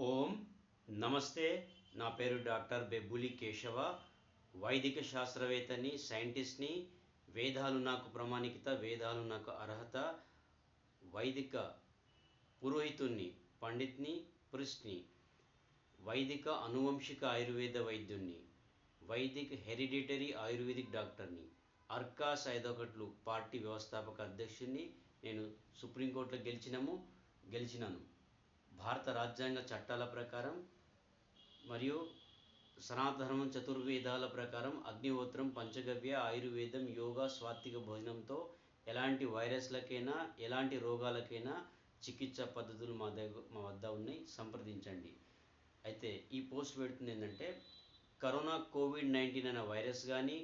ఓం నమస్తే. నా పేరు డాక్టర్ బెబ్బులి కేశవ. వైదిక శాస్త్రవేత్తని, సైంటిస్ట్ని. వేదాలు నాకు ప్రామాణికత, వేదాలు నాకు అర్హత. వైదిక పురోహితుణ్ణి, పండిత్ని, ప్రిస్ట్ని. వైదిక అనువంశిక ఆయుర్వేద వైద్యుణ్ణి. వైదిక్ హెరిడిటరీ ఆయుర్వేదిక్ డాక్టర్ని. అర్కాస్ 5 పార్టీ వ్యవస్థాపక అధ్యక్షుడిని. నేను సుప్రీంకోర్టులో గెలిచినాను. భారత రాజ్యాంగ చట్టాల ప్రకారం మరియు సనాతన చతుర్వేదాల ప్రకారం అగ్నిహోత్రం, పంచగవ్య, ఆయుర్వేదం, యోగా, స్వాత్విక భోజనంతో ఎలాంటి వైరస్లకైనా, ఎలాంటి రోగాలకైనా చికిత్సా పద్ధతులు మా వద్ద ఉన్నాయి. సంప్రదించండి. అయితే ఈ పోస్ట్ పెడుతుంది ఏంటంటే, కరోనా కోవిడ్-19 అనే వైరస్ కానీ,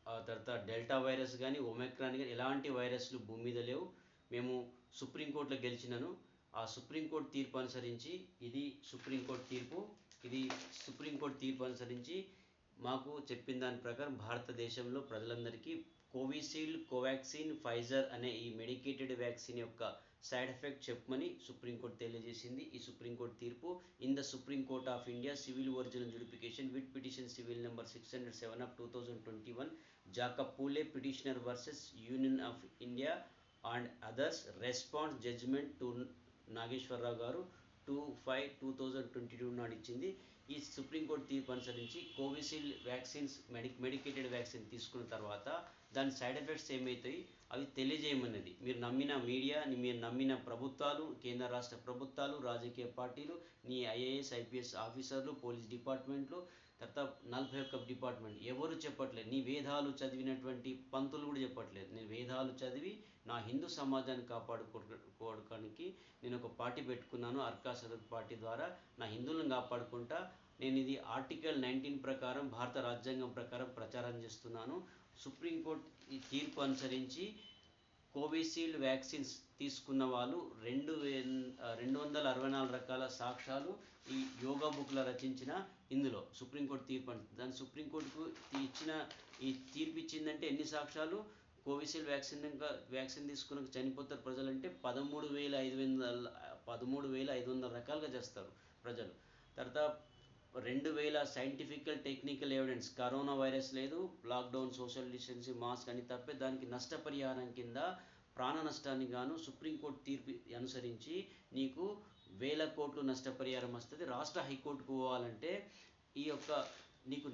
ఆ తర్వాత డెల్టా వైరస్ కానీ, ఒమిక్రాన్ కానీ ఎలాంటి వైరస్లు భూమి మీద లేవు. మేము సుప్రీంకోర్టులో గెలిచినాను. ఆ సుప్రీంకోర్టు తీర్పు అనుసరించి ఇది సుప్రీంకోర్టు తీర్పు అనుసరించి మాకు చెప్పిన దాని ప్రకారం భారతదేశంలో ప్రజలందరికీ కోవిషీల్డ్, కోవాక్సిన్, ఫైజర్ అనే ఈ మెడికేటెడ్ వ్యాక్సిన్ యొక్క సైడ్ ఎఫెక్ట్ చెప్పమని సుప్రీంకోర్టు తెలియజేసింది. ఈ సుప్రీంకోర్టు తీర్పు in the supreme court of India civil original jurisdiction with petition civil number 607/2021 Jacob Puliyel petitioner versus union of India and others response judgement to Nageswara Rao గారు 2/5/2022 నాడు ఇచ్చింది. ఈ సుప్రీంకోర్టు తీర్పు అనుసరించి కోవిషీల్డ్ వ్యాక్సిన్స్ మెడికేటెడ్ వ్యాక్సిన్ తీసుకున్న తర్వాత దాని సైడ్ ఎఫెక్ట్స్ ఏమవుతాయి అవి తెలియజేయమన్నది. మీరు నమ్మిన మీడియా, మీరు నమ్మిన ప్రభుత్వాలు, కేంద్ర రాష్ట్ర ప్రభుత్వాలు, రాజకీయ పార్టీలు, నీ ఐఏఎస్ ఐపీఎస్ ఆఫీసర్లు, పోలీస్ డిపార్ట్మెంట్లు, తర్వాత 41 డిపార్ట్మెంట్ ఎవరు చెప్పట్లేదు. నీ వేదాలు చదివినటువంటి పంతులు కూడా చెప్పట్లేదు. నేను వేదాలు చదివి నా హిందూ సమాజాన్ని కాపాడుకోవడానికి నేను ఒక పార్టీ పెట్టుకున్నాను. అర్కాస్ పార్టీ ద్వారా నా హిందువులను కాపాడుకుంటా. నేను ఇది ఆర్టికల్ 19 ప్రకారం, భారత రాజ్యాంగం ప్రకారం ప్రచారం చేస్తున్నాను. సుప్రీంకోర్టు ఈ తీర్పు అనుసరించి కోవిషీల్డ్ వ్యాక్సిన్స్ తీసుకున్న వాళ్ళు 264 రకాల సాక్ష్యాలు ఈ యోగా బుక్లో రచించిన ఇందులో సుప్రీంకోర్టు తీర్పు దాని సుప్రీంకోర్టుకు ఇచ్చిన ఈ తీర్పు ఇచ్చిందంటే ఎన్ని సాక్ష్యాలు? కోవిషీల్డ్ వ్యాక్సిన్ తీసుకున్న చనిపోతారు ప్రజలంటే 13,500 రకాలుగా చేస్తారు ప్రజలు. తర్వాత 2,000 సైంటిఫికల్ టెక్నికల్ ఎవిడెన్స్, కరోనా వైరస్ లేదు, లాక్డౌన్, సోషల్ డిస్టెన్సింగ్, మాస్క్ అని తప్పే దానికి నష్టపరిహారం కింద ప్రాణ నష్టానికి గాను సుప్రీంకోర్టు తీర్పు అనుసరించి నీకు 1,000 కోట్లు నష్టపరిహారం వస్తుంది. రాష్ట్ర హైకోర్టుకు పోవాలంటే ఈ యొక్క నీకు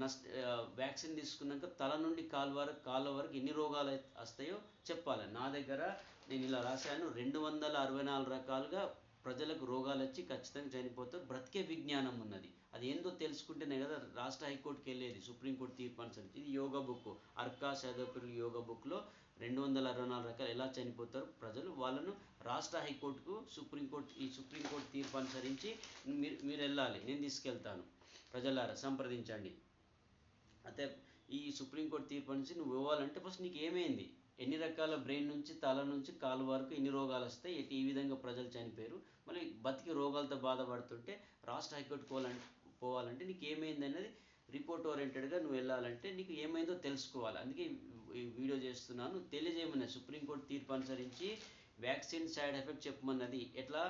వ్యాక్సిన్ తీసుకున్నాక తల నుండి కాళ్ళ వరకు ఎన్ని రోగాలు వస్తాయో చెప్పాలి. నా దగ్గర నేను ఇలా రాశాను, 264 రకాలుగా ప్రజలకు రోగాలు వచ్చి ఖచ్చితంగా చనిపోతారు. బ్రతికే విజ్ఞానం ఉన్నది. అది ఏందో తెలుసుకుంటేనే కదా రాష్ట్ర హైకోర్టుకి వెళ్ళేది. సుప్రీంకోర్టు తీర్పు అనుసరించి ఇది యోగా బుక్, అర్కాస్ యోగా బుక్లో 264 రకాలు ఎలా చనిపోతారు ప్రజలు, వాళ్ళను రాష్ట్ర హైకోర్టుకు సుప్రీంకోర్టు తీర్పు అనుసరించి మీరు వెళ్ళాలి. నేను తీసుకెళ్తాను. ప్రజలారా సంప్రదించండి. అయితే ఈ సుప్రీంకోర్టు తీర్పు నుంచి నువ్వు ఇవ్వాలంటే ఫస్ట్ నీకు ఏమైంది, ఎన్ని రకాల బ్రెయిన్ నుంచి తల నుంచి కాలు వరకు ఎన్ని రోగాలు వస్తాయి, ఈ విధంగా ప్రజలు చనిపోయారు, మళ్ళీ బతికి రోగాలతో బాధపడుతుంటే రాష్ట్ర హైకోర్టు పోవాలంటే నీకు ఏమైంది అనేది రిపోర్ట్ ఓరియంటెడ్గా నువ్వు వెళ్ళాలంటే నీకు ఏమైందో తెలుసుకోవాలి. అందుకే ఈ వీడియో చేస్తున్నాను. తెలియజేయమన్నది సుప్రీంకోర్టు తీర్పు అనుసరించి వ్యాక్సిన్ సైడ్ ఎఫెక్ట్ చెప్పమన్నది. ఎట్లా?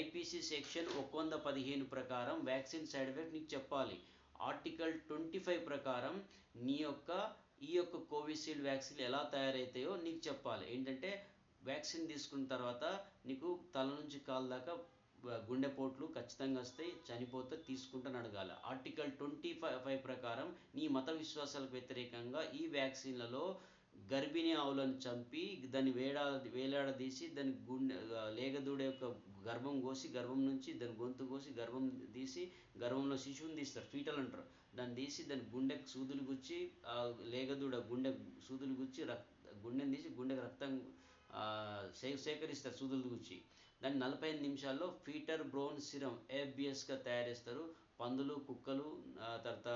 ఐపీసీ సెక్షన్ 115 ప్రకారం వ్యాక్సిన్ సైడ్ ఎఫెక్ట్ నీకు చెప్పాలి. ఆర్టికల్ 25 ప్రకారం ఈ యొక్క కోవిషీల్డ్ వ్యాక్సిన్ ఎలా తయారవుతాయో నీకు చెప్పాలి. ఏంటంటే వ్యాక్సిన్ తీసుకున్న తర్వాత నీకు తల నుంచి కాలు దాకా గుండెపోట్లు ఖచ్చితంగా వస్తాయి, చనిపోతే తీసుకుంటాను అడగాలి. ఆర్టికల్ 25 ప్రకారం నీ మత విశ్వాసాలకు వ్యతిరేకంగా ఈ వ్యాక్సిన్లలో గర్భిణీ ఆవులను చంపి దాన్ని వేలాడదీసి దాని లేగదూడే యొక్క గర్భం కోసి, గర్భం నుంచి దాని గొంతు కోసి, గర్భం తీసి, గర్భంలో శిశువుని తీస్తారు, ఫీటల్ అంటారు. దాన్ని తీసి దాని గుండెకు సూదులు గుచ్చి, లేగదూడ గుండె సూదులు గుచ్చి గుండెని తీసి గుండెకు రక్తం సేకరిస్తారు సూదులు గుచ్చి. దాన్ని 45 నిమిషాల్లో ఫీటర్ బ్రౌన్ సిరం ఏబిఎస్గా తయారు చేస్తారు. పందులు, కుక్కలు, తర్వాత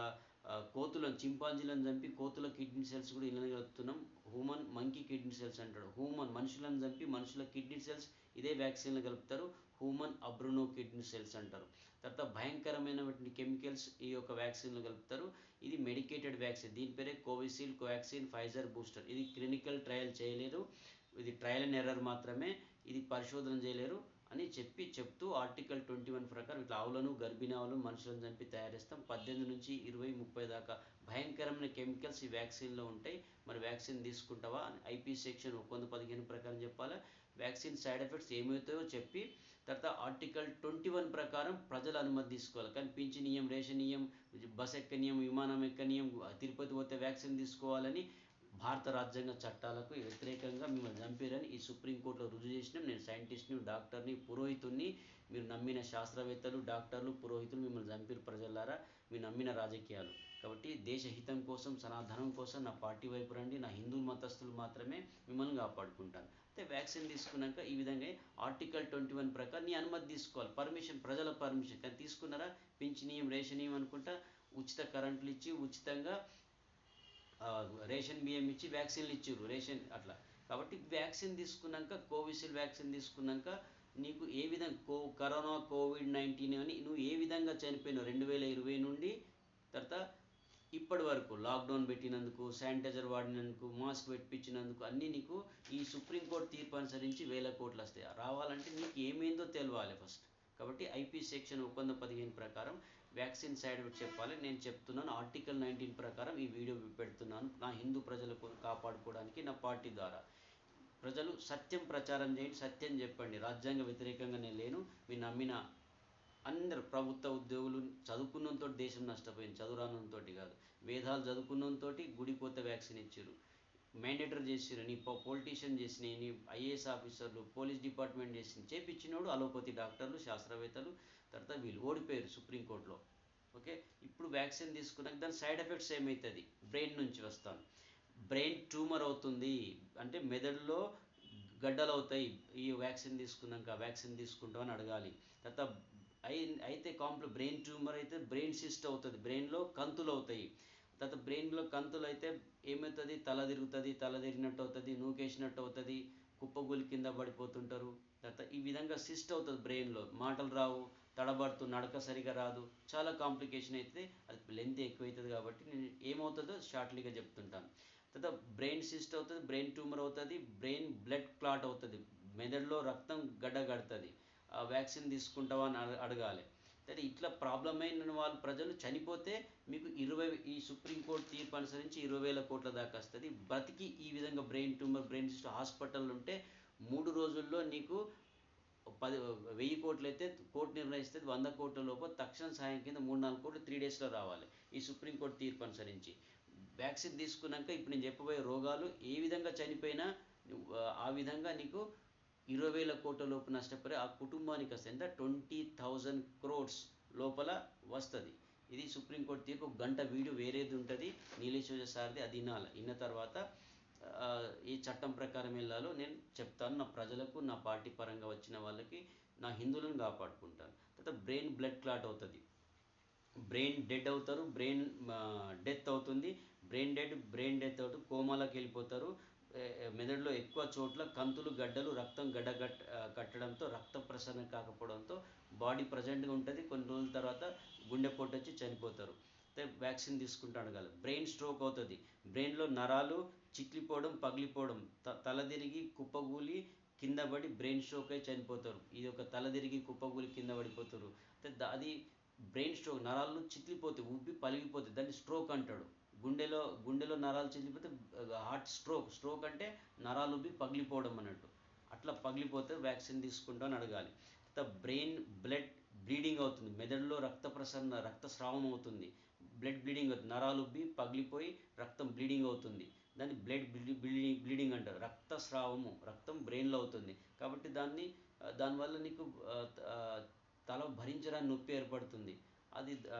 కోతులను, చింపాంజీలను చంపి కోతుల కిడ్నీ సెల్స్ కూడా ఇలా కలుపుతున్నాం. హ్యూమన్ మంకీ కిడ్నీ సెల్స్ అంటాడు. మనుషులను చంపి మనుషుల కిడ్నీ సెల్స్ ఇదే వ్యాక్సిన్లు కలుపుతారు. హ్యూమన్ అబ్రునో కిడ్నీ సెల్స్ అంటారు. తర్వాత భయంకరమైనటువంటి కెమికల్స్ ఈ యొక్క వ్యాక్సిన్లు కలుపుతారు. ఇది మెడికేటెడ్ వ్యాక్సిన్. దీని పేరే కోవిషీల్డ్, కోవాక్సిన్, ఫైజర్, బూస్టర్. ఇది క్లినికల్ ట్రయల్ చేయలేరు. ఇది ట్రయల్ అండ్ ఎర్రర్ మాత్రమే. ఇది పరిశోధన చేయలేరు. అని చెప్తూ ఆర్టికల్ 21 ప్రకారం ఇట్లా ఆవులను గర్భిణీ ఆవులను మనుషులను చంపి తయారు చేస్తాం. 18 నుంచి 20-30 దాకా భయంకరమైన కెమికల్స్ ఈ వ్యాక్సిన్లో ఉంటాయి. మరి వ్యాక్సిన్ తీసుకుంటావా అని ఐపీ సెక్షన్ 115 ప్రకారం చెప్పాలా. వ్యాక్సిన్ సైడ్ ఎఫెక్ట్స్ ఏమవుతాయో చెప్పి తర్వాత ఆర్టికల్ 21 ప్రకారం ప్రజల అనుమతి తీసుకోవాలి. కానీ పింఛనీయం, రేషనీయం, బస్ ఎక్కనీయం, విమానం ఎక్కనీయం, తిరుపతి పోతే వ్యాక్సిన్ తీసుకోవాలని భారత రాజ్యాంగ చట్టాలకు వ్యతిరేకంగా మిమ్మల్ని చంపారని ఈ సుప్రీంకోర్టులో రుజువు చేసినాం. నేను సైంటిస్ట్ని, డాక్టర్ని, పురోహితుడిని. మీరు నమ్మిన శాస్త్రవేత్తలు, డాక్టర్లు, పురోహితులు మిమ్మల్ని చంపారు ప్రజలారా, మీరు నమ్మిన రాజకీయాలు. కాబట్టి దేశ హితం కోసం, సనాతనం కోసం నా పార్టీ వైపు రండి. నా హిందూ మతస్థులు మాత్రమే మిమ్మల్ని కాపాడుకుంటాను. అయితే వ్యాక్సిన్ తీసుకున్నాక ఈ విధంగా ఆర్టికల్ 21 ప్రకారం నీ అనుమతి తీసుకోవాలి. పర్మిషన్, ప్రజల పర్మిషన్. కానీ తీసుకున్నారా? పింఛనీయం, రేషనీయం అనుకుంటా ఉచిత కరెంట్లు ఇచ్చి ఉచితంగా రేషన్ బియ్యం ఇచ్చి వ్యాక్సిన్లు ఇచ్చారు రేషన్ అట్లా. కాబట్టి వ్యాక్సిన్ తీసుకున్నాక, కోవిషీల్డ్ వ్యాక్సిన్ తీసుకున్నాక నీకు ఏ విధంగా కరోనా, కోవిడ్-19 అని నువ్వు ఏ విధంగా చనిపోయినావు 2020 నుండి తర్వాత ఇప్పటి వరకు లాక్డౌన్ పెట్టినందుకు, శానిటైజర్ వాడినందుకు, మాస్క్ పెట్టించినందుకు అన్నీ నీకు ఈ సుప్రీంకోర్టు తీర్పు అనుసరించి 1000 కోట్లు వస్తాయి. రావాలంటే నీకు ఏమైందో తెలవాలి ఫస్ట్. కాబట్టి ఐపీ సెక్షన్ 115 ప్రకారం వ్యాక్సిన్ సైడ్ ఎఫెక్ట్స్ చెప్పాలి. నేను చెప్తున్నాను ఆర్టికల్ 19 ప్రకారం ఈ వీడియో పెడుతున్నాను. నా హిందూ ప్రజలకు కాపాడుకోవడానికి నా పార్టీ ద్వారా. ప్రజలు సత్యం ప్రచారం చేయండి, సత్యం చెప్పండి. రాజ్యాంగ వ్యతిరేకంగా నేను లేను. మీరు నమ్మిన అందరు ప్రభుత్వ ఉద్యోగులు చదువుకున్నంతో దేశం నష్టపోయింది, చదువురానంతో కాదు. వేదాలు చదువుకున్నంతో గుడికి పోతే వ్యాక్సిన్ ఇచ్చారు, మ్యాండేటరీ చేసిరు. నీ పొలిటీషియన్ చేసిన, నీ ఐఏఎస్ ఆఫీసర్లు, పోలీస్ డిపార్ట్మెంట్ చేసిన చేపించినోడు అలోపతి డాక్టర్లు, శాస్త్రవేత్తలు. తర్వాత వీళ్ళు ఓడిపోయారు సుప్రీంకోర్టులో. ఓకే, ఇప్పుడు వ్యాక్సిన్ తీసుకున్నాక దాని సైడ్ ఎఫెక్ట్స్ ఏమవుతుంది? బ్రెయిన్ నుంచి వస్తాను. బ్రెయిన్ ట్యూమర్ అవుతుంది, అంటే మెదడులో గడ్డలు అవుతాయి. ఈ వ్యాక్సిన్ తీసుకున్నాక వ్యాక్సిన్ తీసుకుంటామని అడగాలి. తర్వాత అయితే బ్రెయిన్ ట్యూమర్ అయితే బ్రెయిన్ సిస్ట్ అవుతుంది, బ్రెయిన్లో కంతులు అవుతాయి. తర్వాత బ్రెయిన్లో కంతులు అయితే ఏమవుతుంది? తల తిరుగుతుంది, తల తిరిగినట్టు అవుతుంది, నూకేసినట్టు అవుతుంది, కుప్పగూలి కింద పడిపోతుంటారు. తర్వాత ఈ విధంగా సిస్ట్ అవుతుంది బ్రెయిన్లో. మాటలు రావు, తడబడుతూ, నడక సరిగా రాదు, చాలా కాంప్లికేషన్ అయితే. అది లెంత్ ఎక్కువవుతుంది కాబట్టి నేను ఏమవుతుందో షార్ట్లీగా చెప్తుంటాను. తర్వాత బ్రెయిన్ సిస్ట్ అవుతుంది, బ్రెయిన్ ట్యూమర్ అవుతుంది, బ్రెయిన్ బ్లడ్ క్లాట్ అవుతుంది, మెదడులో రక్తం గడ్డ కడుతుంది. వ్యాక్సిన్ తీసుకుంటావా అని అడగాలి. అయితే ఇట్లా ప్రాబ్లం అయిన వాళ్ళు ప్రజలు చనిపోతే మీకు ఈ సుప్రీంకోర్టు తీర్పు అనుసరించి 20,000 కోట్ల దాకా వస్తుంది. బ్రతికి ఈ విధంగా brain tumour, brain cyst hospital ఉంటే 3 రోజుల్లో నీకు 1000 కోట్లు అయితే కోర్టు నిర్ణయిస్తుంది. 100 కోట్ల లోపు తక్షణ సాయం కింద 3-4 కోట్లు 3 డేస్లో రావాలి ఈ సుప్రీంకోర్టు తీర్పు అనుసరించి. వ్యాక్సిన్ తీసుకున్నాక ఇప్పుడు నేను చెప్పబోయే రోగాలు ఏ విధంగా చనిపోయినా ఆ విధంగా నీకు 20,000 కోట్ల లోపు నష్టపరి ఆ కుటుంబానికి వస్తుంది. ఎంత? 20,000 crores లోపల వస్తుంది. ఇది సుప్రీంకోర్టు తీర్పు. 1 గంట వీడియో వేరేది ఉంటుంది నీలేశ్వర సార్ది, అది వినాలి. విన్న తర్వాత ఈ చట్టం ప్రకారం వెళ్ళాలో నేను చెప్తాను. నా ప్రజలకు, నా పార్టీ పరంగా వచ్చిన వాళ్ళకి, నా హిందువులను కాపాడుకుంటాను. తర్వాత బ్రెయిన్ బ్లడ్ క్లాట్ అవుతుంది, బ్రెయిన్ డెడ్ అవుతారు, బ్రెయిన్ డెత్ అవుతుంది. బ్రెయిన్ డెత్ అవుతుంది, కోమాలోకి వెళ్ళిపోతారు. మెదడులో ఎక్కువ చోట్ల కంతులు, గడ్డలు, రక్తం కట్టడంతో, రక్త ప్రసరణ కాకపోవడంతో బాడీ ప్రజెంట్గా ఉంటుంది. కొన్ని రోజుల తర్వాత గుండెపోటు వచ్చి చనిపోతారు. వ్యాక్సిన్ తీసుకుంటూ అడగాలి. బ్రెయిన్ స్ట్రోక్ అవుతుంది, బ్రెయిన్లో నరాలు చిట్లిపోవడం, పగిలిపోవడం, తల తిరిగి కుప్పగూలి కింద పడి బ్రెయిన్ స్ట్రోక్ అయి చనిపోతారు. ఇది ఒక తల తిరిగి కుప్పగూలి కింద పడిపోతారు. అది బ్రెయిన్ స్ట్రోక్, నరాలు చిట్లిపోతాయి, ఉబ్బి పలిగిపోతాయి, దాన్ని స్ట్రోక్ అంటాడు. గుండెలో నరాలు చిట్లిపోతే హార్ట్ స్ట్రోక్ అంటే నరాలు ఉబ్బి పగిలిపోవడం అన్నట్టు. అట్లా పగిలిపోతే వ్యాక్సిన్ తీసుకుంటామని అడగాలి. తర్వాత బ్రెయిన్ బ్లడ్ బ్లీడింగ్ అవుతుంది, మెదడులో రక్తస్రావం అవుతుంది, బ్లడ్ బ్లీడింగ్ అవుతుంది, నరాలు ఉబ్బి పగిలిపోయి రక్తం బ్లీడింగ్ అవుతుంది. దాన్ని బ్లడ్ బ్లీడింగ్ అంటారు. రక్తం బ్రెయిన్లో అవుతుంది. కాబట్టి దానివల్ల నీకు తల భరించడానికి నొప్పి ఏర్పడుతుంది. అది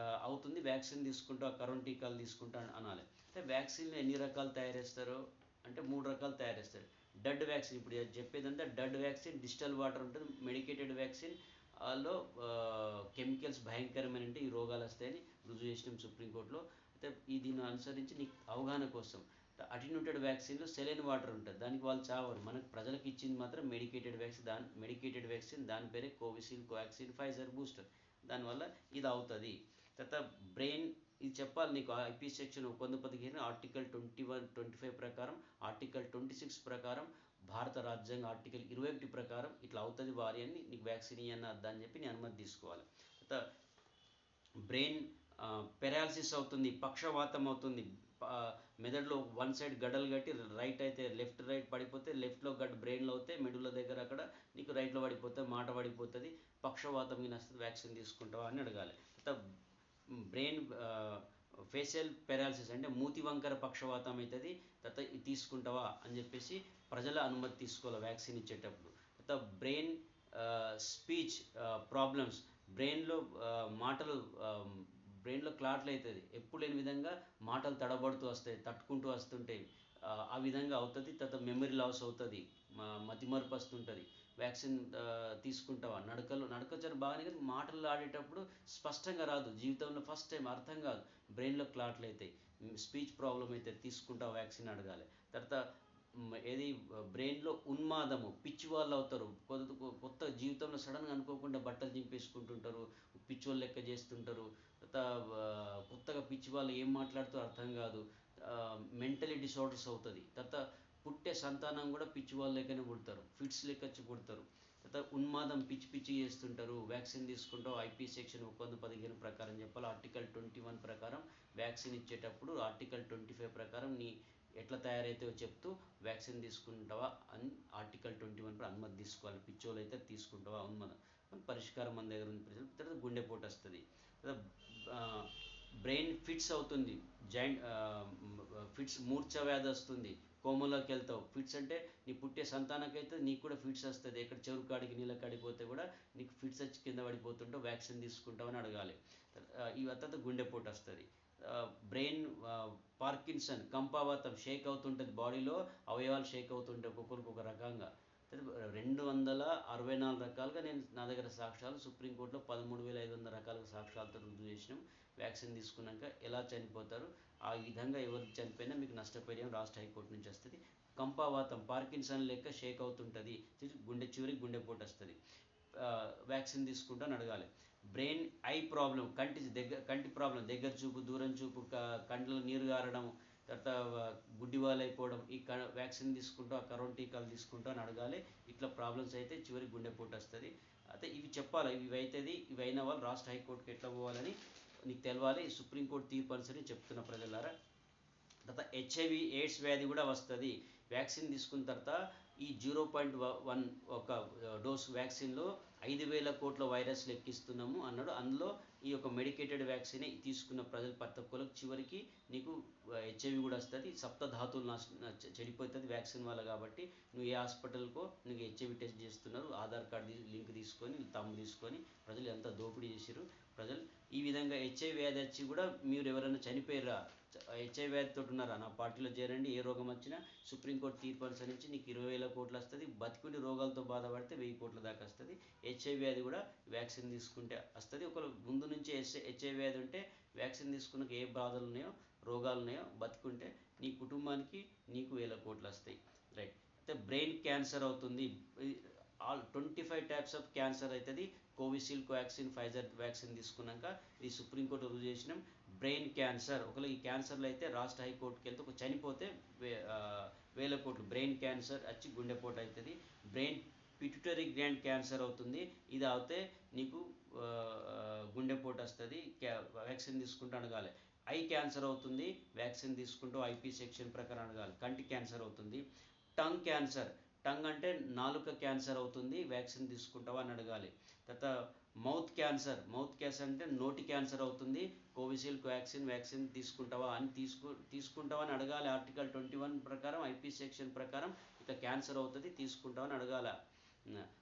అవుతుంది. వ్యాక్సిన్ తీసుకుంటూ కరోనా టీకాలు తీసుకుంటా అనాలి. అంటే వ్యాక్సిన్లు ఎన్ని రకాలు తయారు చేస్తారో అంటే 3 రకాలు తయారు చేస్తారు. డడ్ వ్యాక్సిన్, ఇప్పుడు చెప్పేదంతా డడ్ వ్యాక్సిన్, డిజిటల్ వాటర్ ఉంటుంది, మెడికేటెడ్ వ్యాక్సిన్. లో కెమికల్స్ భయంకరమైన ఈ రోగాలు వస్తాయని రుజువు చేసినాం సుప్రీంకోర్టులో. అయితే దీన్ని అనుసరించి నీకు అవగాహన కోసం అటిన్యూటెడ్ వ్యాక్సిన్లో సెలైన్ వాటర్ ఉంటుంది, దానికి వాళ్ళు చావరు. మనకు ప్రజలకు ఇచ్చింది మాత్రం మెడికేటెడ్ వ్యాక్సిన్, దాని పేరే కోవిషీల్డ్, కోవాక్సిన్, ఫైజర్ బూస్టర్. దానివల్ల ఇది అవుతుంది. తర్వాత బ్రెయిన్, ఇది చెప్పాలి నీకు. ఐపీ సెక్షన్ 115 ఆర్టికల్ 21, 25 ప్రకారం, ఆర్టికల్ 26 ప్రకారం భారత రాజ్యాంగ ఆర్టికల్ 21 ప్రకారం ఇట్లా అవుతుంది వారి అని నీకు వ్యాక్సిన్ ఇవ్వని అద్దని చెప్పి నీ అనుమతి తీసుకోవాలి. తర్వాత బ్రెయిన్ పెరాలసిస్ అవుతుంది, పక్షవాతం అవుతుంది, మెదడులో వన్ సైడ్ గడ్డలు కట్టి రైట్ అయితే లెఫ్ట్ రైట్ పడిపోతే లెఫ్ట్లో గడ్డ బ్రెయిన్లో అవుతే మెడుల దగ్గర అక్కడ నీకు రైట్లో పడిపోతే మాట పడిపోతుంది, పక్షవాతం మీద వస్తుంది, వ్యాక్సిన్ తీసుకుంటావా అని అడగాలి. తర్వాత బ్రెయిన్ ఫేషియల్ పెరాలసిస్ అంటే మూతి వంకర పక్షవాతం అవుతుంది, తర్వాత ఇది తీసుకుంటావా అని చెప్పేసి ప్రజల అనుమతి తీసుకోవాలి వ్యాక్సిన్ ఇచ్చేటప్పుడు. తర్వాత బ్రెయిన్ స్పీచ్ ప్రాబ్లమ్స్, బ్రెయిన్లో మాటలు బ్రెయిన్లో క్లాట్లు అవుతుంది, ఎప్పుడు లేని విధంగా మాటలు తడబడుతూ వస్తాయి, తట్టుకుంటూ వస్తుంటాయి, ఆ విధంగా అవుతుంది. తర్వాత మెమరీ లాస్ అవుతుంది, మతిమరుపు వస్తుంటుంది, వ్యాక్సిన్ తీసుకుంటావా. నడకొచ్చారు బాగానే కానీ మాటలు ఆడేటప్పుడు స్పష్టంగా రాదు, జీవితంలో ఫస్ట్ టైం అర్థం కాదు, బ్రెయిన్లో క్లాట్లు అవుతాయి, స్పీచ్ ప్రాబ్లం అయితే తీసుకుంటావా వ్యాక్సిన్ అడగాలి. తర్వాత ఏది బ్రెయిన్లో ఉన్మాదము, పిచ్చి వాళ్ళు అవుతారు, కొత్త జీవితంలో సడన్గా అనుకోకుండా బట్టలు చింపేసుకుంటుంటారు, పిచ్చోళ్ళు లెక్క చేస్తుంటారు, కొత్తగా పిచ్చి వాళ్ళు ఏం మాట్లాడుతూ అర్థం కాదు, మెంటలీ డిసార్డర్స్ అవుతుంది. తర్వాత పుట్టే సంతానం కూడా పిచ్చి వాళ్ళ లెక్కనే పుడతారు, ఫిట్స్ లెక్క పుడతారు. తర్వాత ఉన్మాదం, పిచ్చి పిచ్చి చేస్తుంటారు. వ్యాక్సిన్ తీసుకుంటావు ఐపీ సెక్షన్ 115 ప్రకారం చెప్పాలి, ఆర్టికల్ 21 ప్రకారం వ్యాక్సిన్ ఇచ్చేటప్పుడు ఆర్టికల్ 25 ప్రకారం నీ ఎట్లా తయారైతే చెప్తూ వ్యాక్సిన్ తీసుకుంటావా అని ఆర్టికల్ 21 అనుమతి తీసుకోవాలి. పిచ్చోళ్ళు అయితే తీసుకుంటావా ఉన్మాదం పరిష్కారం మన దగ్గర ఉంది ప్రజలు. తర్వాత గుండెపోటు వస్తుంది, బ్రెయిన్ ఫిట్స్ అవుతుంది, జాయింట్ ఫిట్స్ మూర్ఛ వ్యాధి వస్తుంది, కోమలోకి వెళ్తావు. ఫిట్స్ అంటే నీ పుట్టే సంతానకైతే నీకు కూడా ఫిట్స్ వస్తుంది, ఎక్కడ చెరువు కాడికి నీళ్ళ కాడికి పోతే కూడా నీకు ఫిట్స్ వచ్చి కింద పడిపోతుంటావు, వ్యాక్సిన్ తీసుకుంటావని అడగాలి. ఈ తర్వాత గుండెపోటు వస్తుంది. బ్రెయిన్ పార్కిన్సన్, కంపావాతం, షేక్ అవుతుంటుంది, బాడీలో అవయవాలు షేక్ అవుతుంటాయి ఒక్కొక్కరికి ఒక రకంగా. 264 రకాలుగా నేను నా దగ్గర సాక్ష్యాలు సుప్రీంకోర్టులో 13,500 రకాలుగా సాక్ష్యాలతో రుజువు చేసినాం. వ్యాక్సిన్ తీసుకున్నాక ఎలా చనిపోతారు, ఆ విధంగా ఎవరు చనిపోయినా మీకు నష్టపరిహారం రాష్ట్ర హైకోర్టు నుంచి వస్తుంది. కంపావాతం, పార్కిన్సన్ లెక్క షేక్ అవుతుంటుంది, చివరికి గుండెపోటు వస్తుంది, వ్యాక్సిన్ తీసుకుంటాను అడగాలి. బ్రెయిన్ ఐ ప్రాబ్లం, కంటి ప్రాబ్లం, దగ్గర చూపు దూరం చూపు, కంట్లో నీరు గారడం, తర్వాత గుడ్డివాళ్ళు అయిపోవడం, ఈ వ్యాక్సిన్ తీసుకుంటూ ఆ కరోనా టీకాలు తీసుకుంటూ అని అడగాలి. ఇట్లా ప్రాబ్లమ్స్ అయితే చివరికి గుండెపోటు వస్తుంది. అయితే ఇవి చెప్పాలి, ఇవి అవుతుంది, ఇవి అయిన వాళ్ళు రాష్ట్ర హైకోర్టుకి ఎట్లా పోవాలని నీకు తెలవాలి. సుప్రీంకోర్టు తీర్పు అనుసరి చెప్తున్న ప్రజలారా. తర్వాత హెచ్ఐవి ఎయిడ్స్ వ్యాధి కూడా వస్తుంది వ్యాక్సిన్ తీసుకున్న తర్వాత. ఈ 0.1 ఒక డోస్ వ్యాక్సిన్లో 5,000 కోట్ల వైరస్ లెక్కిస్తున్నాము అన్నాడు. అందులో ఈ యొక్క మెడికేటెడ్ వ్యాక్సిన్ తీసుకున్న ప్రజలు ప్రతి ఒక్కరికి చివరికి నీకు హెచ్ఐవి కూడా వస్తుంది, సప్తధాతువులు చెడిపోతుంది వ్యాక్సిన్ వల్ల. కాబట్టి నువ్వు ఏ హాస్పిటల్కో నీకు హెచ్ఐవి టెస్ట్ చేస్తున్నారు, ఆధార్ కార్డు లింక్ తీసుకొని తమ్ము తీసుకొని ప్రజలు ఎంత దోపిడీ చేసారు ప్రజలు. ఈ విధంగా హెచ్ఐవి వ్యాధి వచ్చి కూడా మీరు ఎవరైనా చనిపోయారా, హెచ్ఐవి వ్యాధితో ఉన్నారా, నా పార్టీలో చేరండి, ఏ రోగం వచ్చినా సుప్రీంకోర్టు తీర్పు అనుసరించి నీకు 20,000 కోట్లు వస్తుంది, బతికుండి రోగాలతో బాధపడితే 1,000 కోట్ల దాకా వస్తుంది. హెచ్ఐవి వ్యాధి కూడా వ్యాక్సిన్ తీసుకుంటే వస్తుంది. ఒకవేళ ముందు నుంచి హెచ్ఐవి వ్యాధి ఉంటే వ్యాక్సిన్ తీసుకున్నాక ఏ బాధలు ఉన్నాయో రోగాలు ఉన్నాయో బతుకుంటే నీ కుటుంబానికి నీకు 1,000 కోట్లు వస్తాయి. రైట్. అయితే బ్రెయిన్ క్యాన్సర్ అవుతుంది, ఆల్ 25 టైప్స్ ఆఫ్ క్యాన్సర్ అవుతుంది. కోవిషీల్డ్, కోవాక్సిన్, ఫైజర్ వ్యాక్సిన్ తీసుకున్నాక ఇది సుప్రీంకోర్టు రుజువు చేసినాం. బ్రెయిన్ క్యాన్సర్, ఒకవేళ ఈ క్యాన్సర్లో అయితే రాష్ట్ర హైకోర్టుకి వెళ్తే ఒక చనిపోతే 1,000 కోట్లు. బ్రెయిన్ క్యాన్సర్ వచ్చి గుండెపోటు అవుతుంది. బ్రెయిన్ పిట్యూటరీ గ్లాండ్ క్యాన్సర్ అవుతుంది, ఇది అవుతే నీకు గుండెపోటు వస్తుంది, వ్యాక్సిన్ తీసుకుంటూ అడగాలి. ఐ క్యాన్సర్ అవుతుంది, వ్యాక్సిన్ తీసుకుంటూ ఐపీ సెక్షన్ ప్రకారం అడగాలి. కంటి క్యాన్సర్ అవుతుంది. టంగ్ క్యాన్సర్, టంగ్ అంటే నాలుక క్యాన్సర్ అవుతుంది, వ్యాక్సిన్ తీసుకుంటావా అని అడగాలి. తర్వాత మౌత్ క్యాన్సర్ అంటే నోటి క్యాన్సర్ అవుతుంది, కోవిషీల్డ్, కోవాక్సిన్ వ్యాక్సిన్ తీసుకుంటావా అని తీసుకుంటావా అని అడగాలి. ఆర్టికల్ 21 ప్రకారం ఐపీ సెక్షన్ ప్రకారం ఇక క్యాన్సర్ అవుతుంది, తీసుకుంటావా అని అడగాల.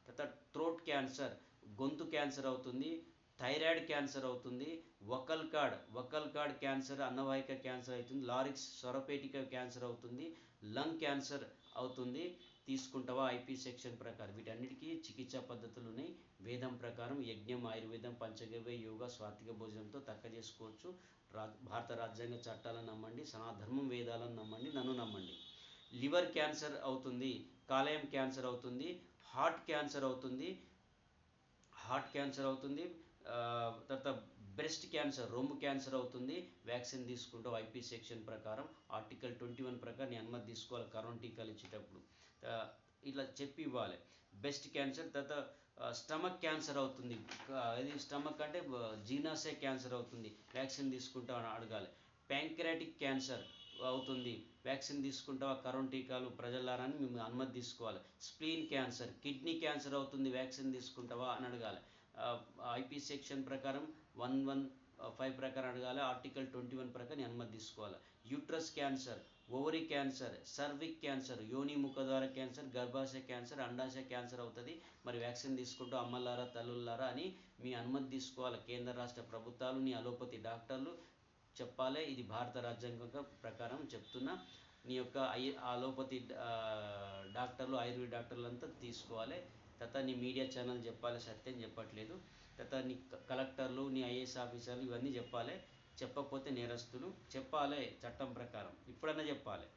తర్వాత థ్రోట్ క్యాన్సర్, గొంతు క్యాన్సర్ అవుతుంది. థైరాయిడ్ క్యాన్సర్ అవుతుంది. వకల్ కార్డ్ క్యాన్సర్, అన్నవాహిక క్యాన్సర్ అవుతుంది. లారిక్స్, స్వరపేటిక క్యాన్సర్ అవుతుంది. లంగ్ క్యాన్సర్ అవుతుంది, తీసుకుంటావా ఐపీ సెక్షన్ ప్రకారం. వీటన్నిటికీ చికిత్సా పద్ధతులు ఉన్నాయి. వేదం ప్రకారం యజ్ఞం, ఆయుర్వేదం, పంచగవ్య, యోగా, స్వాతిక భోజనంతో తక్క చేసుకోవచ్చు. భారత రాజ్యాంగ చట్టాలను నమ్మండి, సనాధర్మం వేదాలను నమ్మండి, నన్ను నమ్మండి. లివర్ క్యాన్సర్ అవుతుంది, కాలేయం క్యాన్సర్ అవుతుంది, హార్ట్ క్యాన్సర్ అవుతుంది, తర్వాత బ్రెస్ట్ క్యాన్సర్, రొమ్ము క్యాన్సర్ అవుతుంది, వ్యాక్సిన్ తీసుకుంటావు ఐపీ సెక్షన్ ప్రకారం. ఆర్టికల్ 21 ప్రకారం నీ అనుమతి తీసుకోవాలి కరోనా టీకాలు ఇచ్చేటప్పుడు. ఇట్లా చెప్పి ఇవ్వాలి. బెస్ట్ క్యాన్సర్ తర్వాత స్టమక్ క్యాన్సర్ అవుతుంది, ఇది స్టమక్ అంటే జీర్ణాశయ క్యాన్సర్ అవుతుంది, వ్యాక్సిన్ తీసుకుంటామని అడగాలి. ప్యాంక్రియాటిక్ క్యాన్సర్ అవుతుంది, వ్యాక్సిన్ తీసుకుంటావా, కరోనా టీకాలు ప్రజలారని మేము అనుమతి తీసుకోవాలి. స్ప్లీన్ క్యాన్సర్, కిడ్నీ క్యాన్సర్ అవుతుంది, వ్యాక్సిన్ తీసుకుంటావా అని అడగాలి. ఐపీ సెక్షన్ ప్రకారం 115 ప్రకారం అడగాలి, ఆర్టికల్ 21 ప్రకారం అనుమతి తీసుకోవాలి. Uterus cancer, ovary cancer, cervix cancer, యోని ముఖద్వార క్యాన్సర్, గర్భాశయ క్యాన్సర్, అండాశయ క్యాన్సర్ అవుతుంది, మరి వ్యాక్సిన్ తీసుకుంటూ అమ్మలారా తల్లులారా అని మీ అనుమతి తీసుకోవాలి. కేంద్ర రాష్ట్ర ప్రభుత్వాలు, నీ అలోపతి డాక్టర్లు చెప్పాలి. ఇది భారత రాజ్యాంగం ప్రకారం చెప్తున్నా. నీ యొక్క అలోపతి డాక్టర్లు, ఆయుర్వేద డాక్టర్లు అంతా తీసుకోవాలి. తర్వాత నీ మీడియా ఛానల్ చెప్పాలి, సత్యం చెప్పట్లేదు. తర్వాత నీ కలెక్టర్లు, నీ ఐఏఎస్ ఆఫీసర్లు ఇవన్నీ చెప్పాలి. చెప్పకపోతే నేరస్తులు, చెప్పాలి చట్టం ప్రకారం, ఇప్పుడన్నా చెప్పాలి.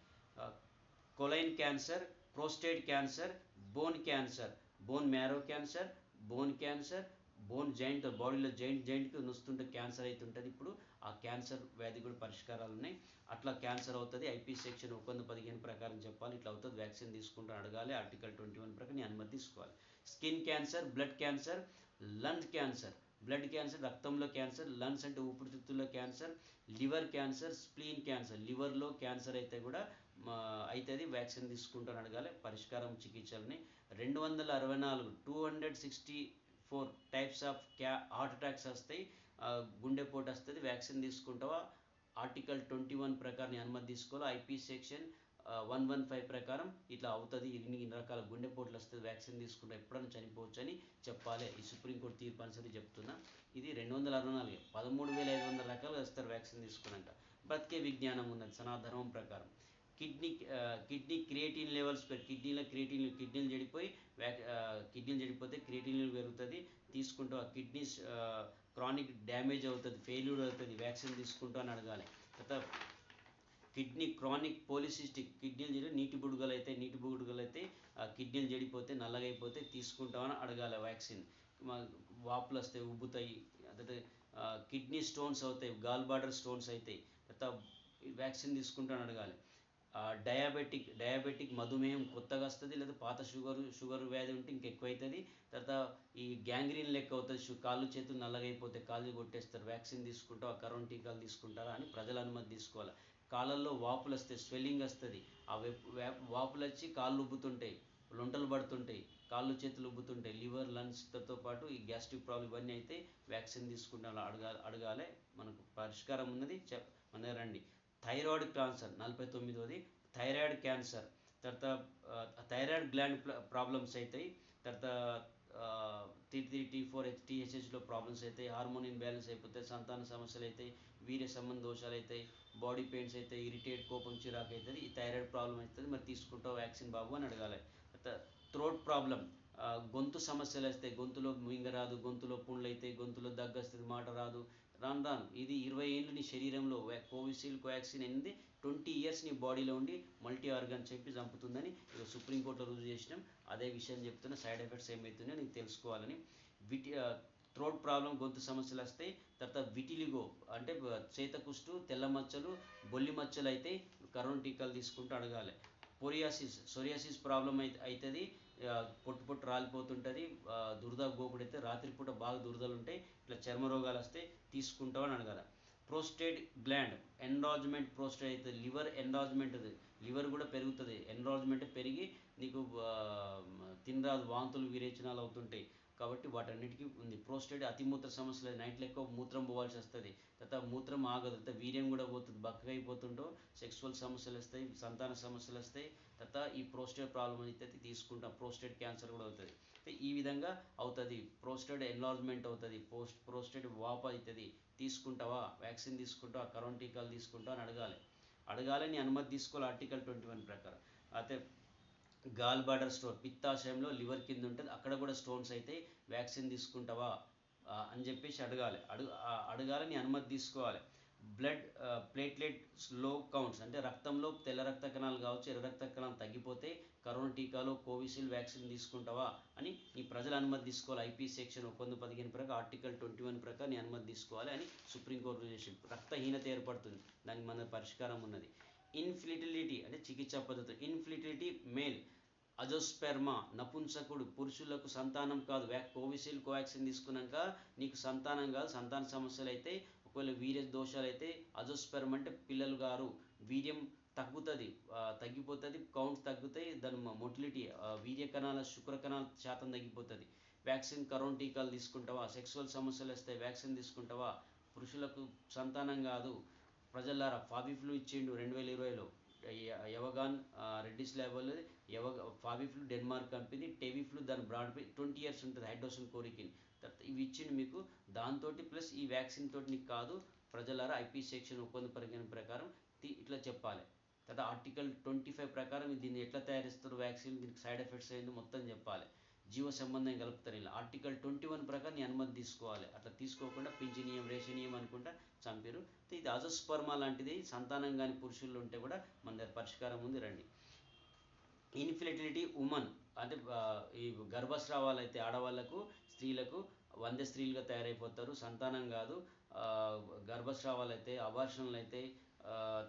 కొలైన్ cancer, prostate cancer, bone cancer, bone marrow cancer, bone cancer, bone joint, బాడీలో జాయింట్కి నొస్తుంటే క్యాన్సర్ అవుతుంటుంది. ఇప్పుడు ఆ క్యాన్సర్ వ్యాధి కూడా పరిష్కారాలు ఉన్నాయి. అట్లా క్యాన్సర్ అవుతుంది, ఐపీ సెక్షన్ 115 ప్రకారం చెప్పాలి, ఇట్లా అవుతుంది, వ్యాక్సిన్ తీసుకుంటూ అడగాలి, ఆర్టికల్ 21 ప్రకారం నీ అనుమతి తీసుకోవాలి. Skin cancer, blood cancer, lungs cancer, blood cancer రక్తంలో క్యాన్సర్, లంగ్స్ అంటే ఊపిరితిత్తుల్లో cancer, liver cancer, spleen cancer, లివర్లో క్యాన్సర్ అయితే కూడా అవుతుంది, వ్యాక్సిన్ తీసుకుంటాను అడగాలి, పరిష్కారం చికిత్సలని. 264 264 టైప్స్ ఆఫ్ హార్ట్ అటాక్స్ వస్తాయి, గుండెపోటు వస్తుంది, వ్యాక్సిన్ తీసుకుంటావా, ఆర్టికల్ 21 ప్రకారం అనుమతి తీసుకోవాలి. ఐపీ సెక్షన్ 115 ప్రకారం ఇట్లా అవుతుంది, ఇన్ని రకాల గుండెపోట్లు వస్తుంది, వ్యాక్సిన్ తీసుకుంటే ఎప్పుడైనా చనిపోవచ్చు అని చెప్పాలి. ఈ సుప్రీంకోర్టు తీర్పు అనుసరి చెప్తున్నా. ఇది 264, 13,500 రకాలుగా వస్తారు వ్యాక్సిన్ తీసుకున్నాక. బ్రతికే విజ్ఞానం ఉన్నది సనాతనం ప్రకారం. కిడ్నీ క్రియేటిన్ లెవెల్స్, కిడ్నీలు చెడిపోతే క్రియేటిన్ లెవెల్ పెరుగుతుంది, తీసుకుంటూ ఆ కిడ్నీస్ క్రానిక్ డ్యామేజ్ అవుతుంది, ఫెయిల్యూర్ అవుతుంది, వ్యాక్సిన్ తీసుకుంటూ అని అడగాలి. తర్వాత కిడ్నీ క్రానిక్ పోలిసిస్టిక్, కిడ్నీలు నీటి బుడగలు అయితే కిడ్నీలు చెడిపోతే నల్లగైపోతే తీసుకుంటామని అడగాలి వ్యాక్సిన్. వాపులు వస్తాయి, ఉబ్బుతాయి, అంటే కిడ్నీ స్టోన్స్ అవుతాయి, గాల్ బార్డర్ స్టోన్స్ అవుతాయి, తర్వాత వ్యాక్సిన్ తీసుకుంటామని అడగాలి. డయాబెటిక్ మధుమేహం కొత్తగా వస్తుంది, లేదా పాత షుగర్ వ్యాధి ఉంటే ఇంకెక్కువ అవుతుంది. తర్వాత ఈ గ్యాంగ్రీన్ లెక్క అవుతుంది, కాళ్ళు చేతులు నల్లగైపోతే కాళ్ళు కొట్టేస్తారు, వ్యాక్సిన్ తీసుకుంటావు, ఆ కరోనా టీకాలు తీసుకుంటారా అని ప్రజల అనుమతి తీసుకోవాలి. కాళ్ళల్లో వాపులు వస్తాయి, స్వెల్లింగ్ వస్తుంది, ఆ వాపులు వచ్చి కాళ్ళు ఉబ్బుతుంటాయి, లొంటలు పడుతుంటాయి, కాళ్ళు చేతులు ఉబ్బుతుంటాయి, లివర్ లంగ్స్తో పాటు ఈ గ్యాస్ట్రిక్ ప్రాబ్లం ఇవన్నీ అయితే వ్యాక్సిన్ తీసుకుంటాం అడగాలి. మనకు పరిష్కారం ఉన్నది, మన రండి. థైరాయిడ్ క్యాన్సర్ 49వది, థైరాయిడ్ క్యాన్సర్, తర్వాత థైరాయిడ్ గ్లాండ్ ప్రాబ్లమ్స్ అవుతాయి, తర్వాత T3 T4 TSHలో ప్రాబ్లమ్స్ అవుతాయి, హార్మోన్ ఇన్బ్యాలెన్స్ అయిపోతాయి, సంతాన సమస్యలు అవుతాయి, వీర్య సంబంధ దోషాలు అవుతాయి, బాడీ పెయిన్స్ అవుతాయి, ఇరిటేట్, కోపం, చిరాకు అవుతుంది, ఈ థైరాయిడ్ ప్రాబ్లం అవుతుంది, మరి తీసుకుంటావు వ్యాక్సిన్ బాబు అని అడగాలి. థ్రోట్ ప్రాబ్లం, గొంతు సమస్యలు వస్తాయి, గొంతులో మింగరాదు, గొంతులో పుండ్లు అవుతాయి, గొంతులో దగ్గు వస్తుంది, మాట రాదు, రాను ఇది 20 ఏళ్ళు నీ శరీరంలో కోవిషీల్డ్ కోవాక్సిన్ అనేది 20 ఇయర్స్ నీ బాడీలో ఉండి మల్టీ ఆర్గాన్ చెప్పి చంపుతుందని సుప్రీంకోర్టులో రుజువు చేసినాం. అదే విషయం చెప్తున్నా, సైడ్ ఎఫెక్ట్స్ ఏమవుతున్నాయో నీకు తెలుసుకోవాలని. థ్రోట్ ప్రాబ్లం, గొంతు సమస్యలు వస్తాయి. తర్వాత విటిలిగో అంటే చేతకుష్టు, తెల్ల మచ్చలు, బొల్లి మచ్చలు అయితే కరోనా టీకాలు తీసుకుంటూ అడగాలి. సోరియాసిస్ ప్రాబ్లం అవుతుంది, పొట్టు రాలిపోతుంటుంది, దురద గోకుడు అయితే రాత్రిపూట బాగా దురదలు ఉంటాయి, ఇట్లా చర్మ రోగాలు వస్తే తీసుకుంటామని అడగాలి. ప్రోస్టేట్ గ్లాండ్ ఎన్లార్జ్మెంట్, ప్రోస్టేట్ అవుతుంది, లివర్ ఎన్లార్జ్మెంట్, లివర్ కూడా పెరుగుతుంది, ఎన్లార్జ్మెంట్ పెరిగి నీకు తినరాదు, వాంతులు విరేచనాలు అవుతుంటాయి, కాబట్టి వాటన్నిటికీ ఉంది. ప్రోస్టేట్ అతిమూత్ర సమస్యలు, నైట్లో ఎక్కువ మూత్రం పోవాల్సి వస్తుంది, తర్వాత మూత్రం ఆగదు, తర్వాత వీర్యం కూడా పోతుంది, బక్కగా అయిపోతుంటో సెక్సువల్ సమస్యలు వస్తాయి, సంతాన సమస్యలు వస్తాయి, తర్వాత ఈ ప్రోస్టేట్ ప్రాబ్లం అయితే తీసుకుంటాం, ప్రోస్టేట్ క్యాన్సర్ కూడా అవుతుంది. ఈ విధంగా అవుతుంది, ప్రోస్టేట్ ఎన్లార్జ్మెంట్ అవుతుంది, ప్రోస్టేట్ వాపు అవుతుంది, తీసుకుంటావా వ్యాక్సిన్ తీసుకుంటావా, కరోనా టీకాలు తీసుకుంటావా అని అడగాలి, నీ అనుమతి తీసుకోవాలి ఆర్టికల్ 21 ప్రకారం. అయితే గాల్ బార్డర్ స్టోన్, పిత్తాశయంలో లివర్ కింద ఉంటుంది, అక్కడ కూడా స్టోన్స్ అయితే వ్యాక్సిన్ తీసుకుంటావా అని చెప్పేసి అడగాలి, నీ అనుమతి తీసుకోవాలి. బ్లడ్ ప్లేట్లెట్స్ లో కౌంట్స్ అంటే రక్తంలో తెల్ల రక్త కణాలు కావచ్చు, ఎర్ర రక్త కణాలు తగ్గిపోతే కరోనా టీకాలో కోవిషీల్డ్ వ్యాక్సిన్ తీసుకుంటావా అని నీ ప్రజల అనుమతి తీసుకోవాలి. ఐపీ సెక్షన్ 115 ప్రకారం ఆర్టికల్ 21 ప్రకారం నీ అనుమతి తీసుకోవాలి అని సుప్రీంకోర్టు చేసి. రక్తహీనత ఏర్పడుతుంది, దానికి మన పరిష్కారం ఉన్నది. ఇన్ఫెర్టిలిటీ అంటే చికిత్సా పద్ధతులు. ఇన్ఫెర్టిలిటీ మేల్ అజోస్పెర్మా నపుంసకుడు, పురుషులకు సంతానం కాదు. కోవిషీల్డ్ కోవాక్సిన్ తీసుకున్నాక నీకు సంతానం కాదు, సంతాన సమస్యలు అయితే, ఒకవేళ వీర్య దోషాలు అయితే అజోస్పెర్మ్ అంటే పిల్లలు గారు, వీర్యం తగ్గుతుంది, తగ్గిపోతుంది, కౌంట్స్ తగ్గుతాయి, దాని మొటిలిటీ వీర్య కణాల శుక్ర కణాల శాతం తగ్గిపోతుంది. వ్యాక్సిన్ కరోనా టీకాలు తీసుకుంటావా? సెక్సువల్ సమస్యలు వస్తాయి, వ్యాక్సిన్ తీసుకుంటావా? పురుషులకు సంతానం కాదు. ప్రజలారా ఫాబిఫ్లూ ఇచ్చిండు 2020లో, యవగాన్ Reddy's lab FabiFlu Denmark company, టెవిఫ్లూ దాని బ్రాండ్ 20 years ఉంటుంది, హైడ్రోసిన్ కోరికిన్. తర్వాత ఇవి ఇచ్చిండు మీకు, దాంతో ప్లస్ ఈ వ్యాక్సిన్ తోటి నీకు కాదు. ప్రజలారా ఐపీ సెక్షన్ ఒప్పంద పరిజ్ఞానం ప్రకారం ఇట్లా చెప్పాలి. తర్వాత ఆర్టికల్ 25 ప్రకారం దీన్ని ఎట్లా తయారిస్తారు వ్యాక్సిన్, దీనికి సైడ్ ఎఫెక్ట్స్ ఏంది మొత్తం చెప్పాలి. జీవ సంబంధం కలుపుతారు ఇలా. ఆర్టికల్ 21 ప్రకారం నీ అనుమతి తీసుకోవాలి. అట్లా తీసుకోకుండా పింఛనీయం రేషనీయం అనుకుంటా చంపారు. ఇది అజోస్పర్మా లాంటిది, సంతానం కాని పురుషుల్లో ఉంటే కూడా మన దగ్గర పరిష్కారం ఉంది, రండి. ఇన్ఫెర్టిలిటీ ఉమెన్ అంటే ఈ గర్భస్రావాలు అయితే ఆడవాళ్ళకు, స్త్రీలకు వంద స్త్రీలుగా తయారైపోతారు, సంతానం కాదు. గర్భస్రావాలు అయితే, అబార్షన్లు అయితే,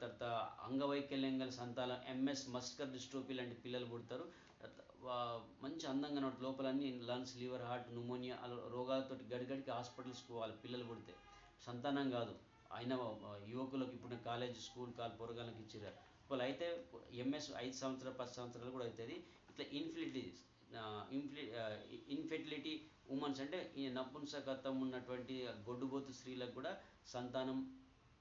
తర్వాత అంగవైకల్యం గల సంతానం, ఎంఎస్ మస్కర్ డిస్ట్రోఫీ లాంటి పిల్లలు పుడతారు. మంచి అందంగా లోపలన్నీ లంగ్స్, లివర్, హార్ట్, న్యూమోనియా రోగాలతో గడిగడికి హాస్పిటల్స్కి పోవాలి పిల్లలు పుడితే. సంతానం కాదు. అయినా యువకులకు ఇప్పుడు కాలేజ్, స్కూల్ పొరగాళ్ళకి ఇచ్చారు. వాళ్ళు అయితే ఎంఎస్ 5 సంవత్సరాలు 10 సంవత్సరాలు కూడా అవుతుంది. ఇట్లా ఇన్ఫెర్టిలిటీ ఉమెన్స్ అంటే ఈ నపుంసకత్వం ఉన్నటువంటి గొడ్డుబోతు స్త్రీలకు కూడా సంతానం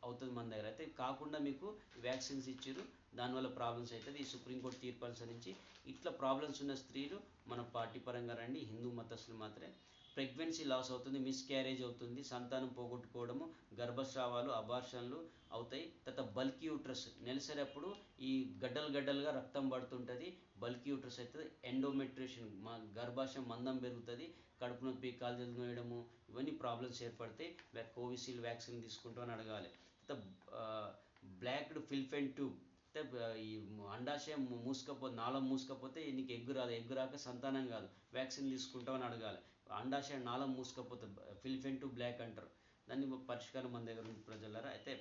అవుతుంది మన దగ్గర. అయితే కాకుండా మీకు వ్యాక్సిన్స్ ఇచ్చారు, దానివల్ల ప్రాబ్లమ్స్ అవుతుంది. ఈ సుప్రీంకోర్టు తీర్పు అనుసరించి ఇట్లా ప్రాబ్లమ్స్ ఉన్న స్త్రీలు మన పార్టీ పరంగా రండి. హిందూ మతస్థులు మాత్రమే. ప్రెగ్నెన్సీ లాస్ అవుతుంది, మిస్క్యారేజ్ అవుతుంది, సంతానం పోగొట్టుకోవడము, గర్భస్రావాలు, అబార్షన్లు అవుతాయి. తర్వాత బల్కీ యూట్రస్, నెలసరి ఈ గడ్డలుగా రక్తం పడుతుంటుంది, బల్కీ యూట్రస్ అవుతుంది. ఎండోమెట్రియేషన్, గర్భాశయం మందం పెరుగుతుంది, కడుపు నొప్పి, కాలు నోయడము, ఇవన్నీ ప్రాబ్లమ్స్ ఏర్పడతాయి. కోవిషీల్డ్ వ్యాక్సిన్ తీసుకుంటామని అడగాలి. తర్వాత బ్లాక్డ్ ఫిల్ఫెన్ ట్యూబ్, ఈ అండాశయం నాళం మూసుకపోతే నీకు ఎగ్గు రాదు, ఎగ్గు రాక సంతానం కాదు, వ్యాక్సిన్ తీసుకుంటామని అడగాలి. అండాశయం నాళం మూసుకపోతే ఫిల్ఫెన్ ట్యూబ్ బ్లాక్ అంటారు. దాన్ని పరిష్కారం మన దగ్గర ఉంది ప్రజలారా. అయితే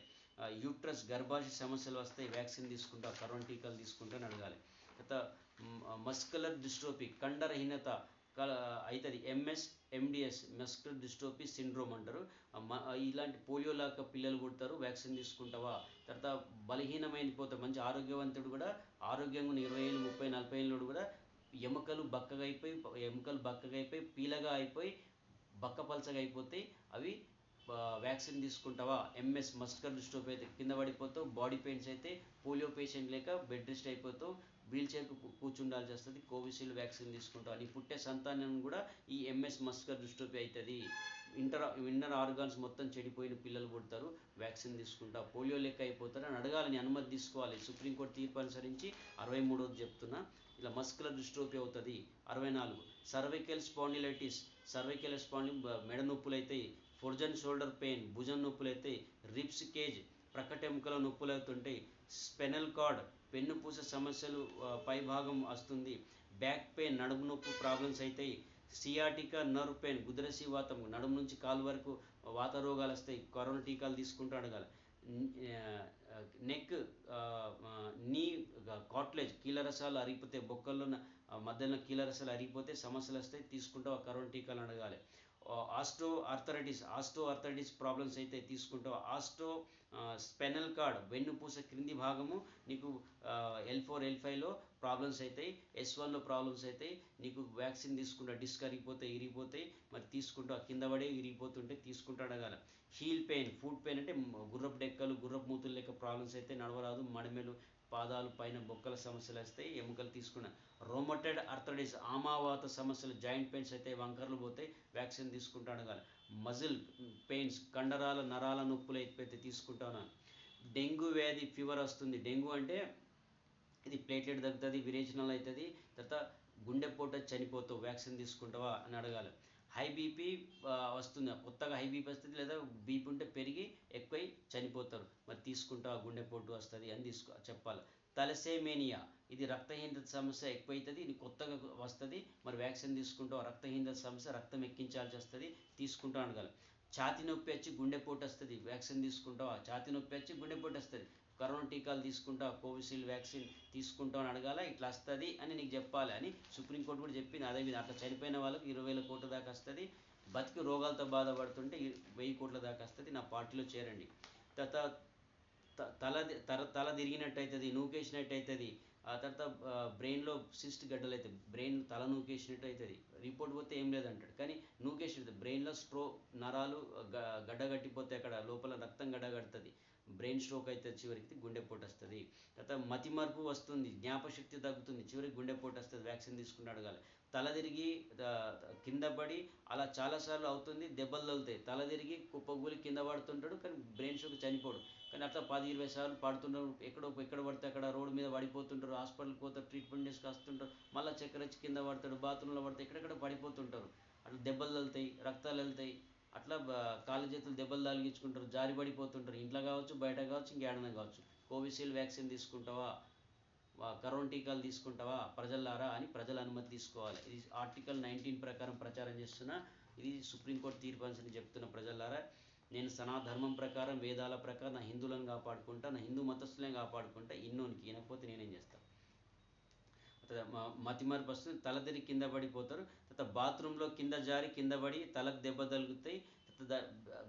యూట్రస్ గర్భాశయ సమస్యలు వస్తాయి, వ్యాక్సిన్ తీసుకుంటా, కరోనా టీకాలు తీసుకుంటామని అడగాలి. తర్వాత మస్కులర్ డిస్ట్రోఫీ, కండరహీనత అవుతుంది, ఎండిఎస్ మస్కులర్ డిస్ట్రోఫీ సిండ్రోమ్ అంటారు. ఇలాంటి పోలియో లాగా పిల్లలు పుడతారు, వ్యాక్సిన్ తీసుకుంటావా? తర్వాత బలహీనమైన పోతారు. మంచి ఆరోగ్యవంతుడు కూడా, ఆరోగ్యంగా 20 ఏళ్ళు 30 40 ఏళ్ళు కూడా ఎముకలు బక్కగా అయిపోయి పీలగా అయిపోయి బక్కపలచగా అయిపోతాయి. అవి వ్యాక్సిన్ తీసుకుంటావా? ఎంఎస్ మస్కులర్ డిస్ట్రోఫీ అయితే కింద పడిపోతావు, బాడీ పెయిన్స్ అయితే, పోలియో పేషెంట్ లేక బెడ్ రెస్ట్ అయిపోతావు, వీల్ చైర్కు కూర్చుండాల్సి వస్తుంది. కోవిషీల్డ్ వ్యాక్సిన్ తీసుకుంటావు. నీ పుట్టే సంతానం కూడా ఈ ఎంఎస్ మస్కులర్ డిస్ట్రోఫీ అవుతుంది. ఇన్నర్ ఆర్గాన్స్ మొత్తం చెడిపోయిన పిల్లలు పుడతారు, వ్యాక్సిన్ తీసుకుంటా, పోలియో లెక్క అయిపోతారు అని అడగాలి, నీ అనుమతి తీసుకోవాలి. సుప్రీంకోర్టు తీర్పు అనుసరించి 63వ చెప్తున్నా. ఇలా మస్కులర్ డిస్ట్రోఫీ అవుతుంది. 64 సర్వైకల్ స్పాండిలైటిస్, మెడ నొప్పులు అవుతాయి. ఫోర్జన్ షోల్డర్ పెయిన్, భుజం నొప్పులు అవుతాయి. రిబ్స్ కేజ్, ప్రక్కటెముకల నొప్పులు అవుతుంటాయి. స్పెనల్ కార్డ్, పెన్నుపూస సమస్యలు పై భాగం వస్తుంది. బ్యాక్ పెయిన్, నడుము నొప్పి ప్రాబ్లమ్స్ అవుతాయి. సియాటికా నర్వ్ పెయిన్, గుదరసి వాతం, నడుము నుంచి కాలు వరకు వాత రోగాలు వస్తాయి, కరోనా టీకాలు తీసుకుంటూ అడగాలి. నెక్, నీ కాట్లేజ్, కీలరసాలు అరిగిపోతే, బొక్కల్లో మధ్యలో కీలరసాలు అరిగిపోతే సమస్యలు వస్తాయి, తీసుకుంటావు, కరోనా టీకాలు అడగాలి. ఆస్టో ఆర్థరైటిస్ ప్రాబ్లమ్స్ అయితే తీసుకుంటావు. స్పెనల్ కార్డ్, వెన్నుపూస క్రింది భాగము నీకు L4 L5లో ప్రాబ్లమ్స్ అవుతాయి, S1లో ప్రాబ్లమ్స్ అవుతాయి. నీకు వ్యాక్సిన్ తీసుకుంటా, డిస్క్ ఇరిగిపోతాయి, మరి తీసుకుంటావు, కింద పడే ఇరిగిపోతుంటే తీసుకుంటూ అడగాలి. హీల్ పెయిన్, ఫుట్ పెయిన్ అంటే గుర్రపు డెక్కలు, గుర్రపు మూతులు లెక్క ప్రాబ్లమ్స్ అయితే, నడవరాదు, మడిమెలు, పాదాలు పైన బొక్కల సమస్యలు వస్తాయి, ఎముకలు తీసుకున్నా. రోమటైడ్ ఆర్థరైటిస్, ఆమావాత సమస్యలు, జాయింట్ పెయిన్స్ అయితే, వంకర్లు పోతాయి, వ్యాక్సిన్ తీసుకుంటూ అడగాలి. మజిల్ పెయిన్స్, కండరాల నరాల నొప్పులు అయితే తీసుకుంటాను. డెంగ్యూ వ్యాధి, ఫీవర్ వస్తుంది. డెంగ్యూ అంటే ఇది ప్లేట్లెట్ తగ్గుతుంది, విరేచనాలు అవుతుంది, తర్వాత గుండెపోట చనిపోతావు, వ్యాక్సిన్ తీసుకుంటావా అని అడగాలి. హై బీపీ వస్తుంది, కొత్తగా హై బీపీ వస్తుంది, లేదా బీపీ ఉంటే పెరిగి ఎక్కువై చనిపోతారు, మరి తీసుకుంటావా, గుండెపోటు వస్తుంది అని చెప్పాలి. తలసేమేనియా, ఇది రక్తహీనత సమస్య ఎక్కువైతుంది, ఇది కొత్తగా వస్తుంది, మరి వ్యాక్సిన్ తీసుకుంటావా? రక్తహీనత సమస్య, రక్తం ఎక్కించాల్సి వస్తుంది, తీసుకుంటావు అడగాలి. ఛాతి నొప్పి వచ్చి గుండెపోటు వస్తుంది, వ్యాక్సిన్ తీసుకుంటావా? ఛాతి నొప్పి వచ్చి గుండెపోటు వస్తుంది, కరోనా టీకాలు తీసుకుంటా, కోవిషీల్డ్ వ్యాక్సిన్ తీసుకుంటావు అని అడగాల, ఇట్లా వస్తుంది అని నీకు చెప్పాలి అని సుప్రీంకోర్టు కూడా చెప్పింది. అదేవిధంగా అట్లా చనిపోయిన వాళ్ళకి 20,000 కోట్ల దాకా వస్తుంది, బతికి రోగాలతో బాధపడుతుంటే 1000 కోట్ల దాకా వస్తుంది. నా పార్టీలో చేరండి. తర్వాత తల తిరిగినట్టు అవుతుంది, నూకేసినట్టు అవుతుంది. ఆ తర్వాత బ్రెయిన్లో సిస్ట్ గడ్డలు అవుతాయి, బ్రెయిన్ తల నూకేసినట్టు అవుతుంది. రిపోర్ట్ పోతే ఏం లేదంటాడు, కానీ నూకేసినట్టు బ్రెయిన్లో నరాలు గడ్డ కట్టిపోతే అక్కడ లోపల రక్తం గడ్డ కడుతుంది, బ్రెయిన్ స్ట్రోక్ అవుతుంది, చివరికి గుండెపోటు వస్తుంది. తర్వాత మతిమరుపు వస్తుంది, జ్ఞాపశక్తి తగ్గుతుంది, చివరికి గుండెపోటు వస్తుంది. వ్యాక్సిన్ తీసుకుని అడగాలి. తల తిరిగి కింద పడి అలా చాలాసార్లు అవుతుంది, దెబ్బలు తగులుతాయి. తల తిరిగి కుప్పగూలి కింద పడుతుంటాడు, కానీ బ్రెయిన్ స్ట్రోక్ చనిపోడు. కానీ అట్లా 10-20 సార్లు పడుతుంటారు, ఎక్కడ పడితే అక్కడ రోడ్డు మీద పడిపోతుంటారు, హాస్పిటల్కి పోతారు, ట్రీట్మెంట్ చేసుకు వస్తుంటారు, మళ్ళీ చక్కెర వచ్చి కింద పడతాడు, బాత్రూంలో పడతాయి, ఎక్కడెక్కడ పడిపోతుంటారు. అట్లా దెబ్బలు తగులుతాయి, రక్తాలు వెళ్తాయి. అట్లా కాళ్ళు చేతులు దెబ్బలు తగిలించుకుంటారు, జారి పడిపోతుంటారు, ఇంట్లో కావచ్చు, బయట కావచ్చు, ఇంకేడన కావచ్చు. కోవిషీల్డ్ వ్యాక్సిన్ తీసుకుంటావా, కరోనా టీకాలు తీసుకుంటావా ప్రజలారా అని ప్రజల అనుమతి తీసుకోవాలి. ఇది ఆర్టికల్ 19 ప్రకారం ప్రచారం చేస్తున్నా. ఇది సుప్రీంకోర్టు తీర్పు అని చెప్తున్న ప్రజలారా. నేను సనాధర్మం ప్రకారం, వేదాల ప్రకారం నా హిందువులను కాపాడుకుంటా, నా హిందూ మతస్థులను కాపాడుకుంటా. ఇన్నోనికి వినకపోతే నేనేం చేస్తాను. మతిమరుపు వస్తుంది, తల తిరిగి కింద పడిపోతారు. తర్వాత బాత్రూంలో కింద జారి కింద పడి తలకు దెబ్బ తగులుతాయి.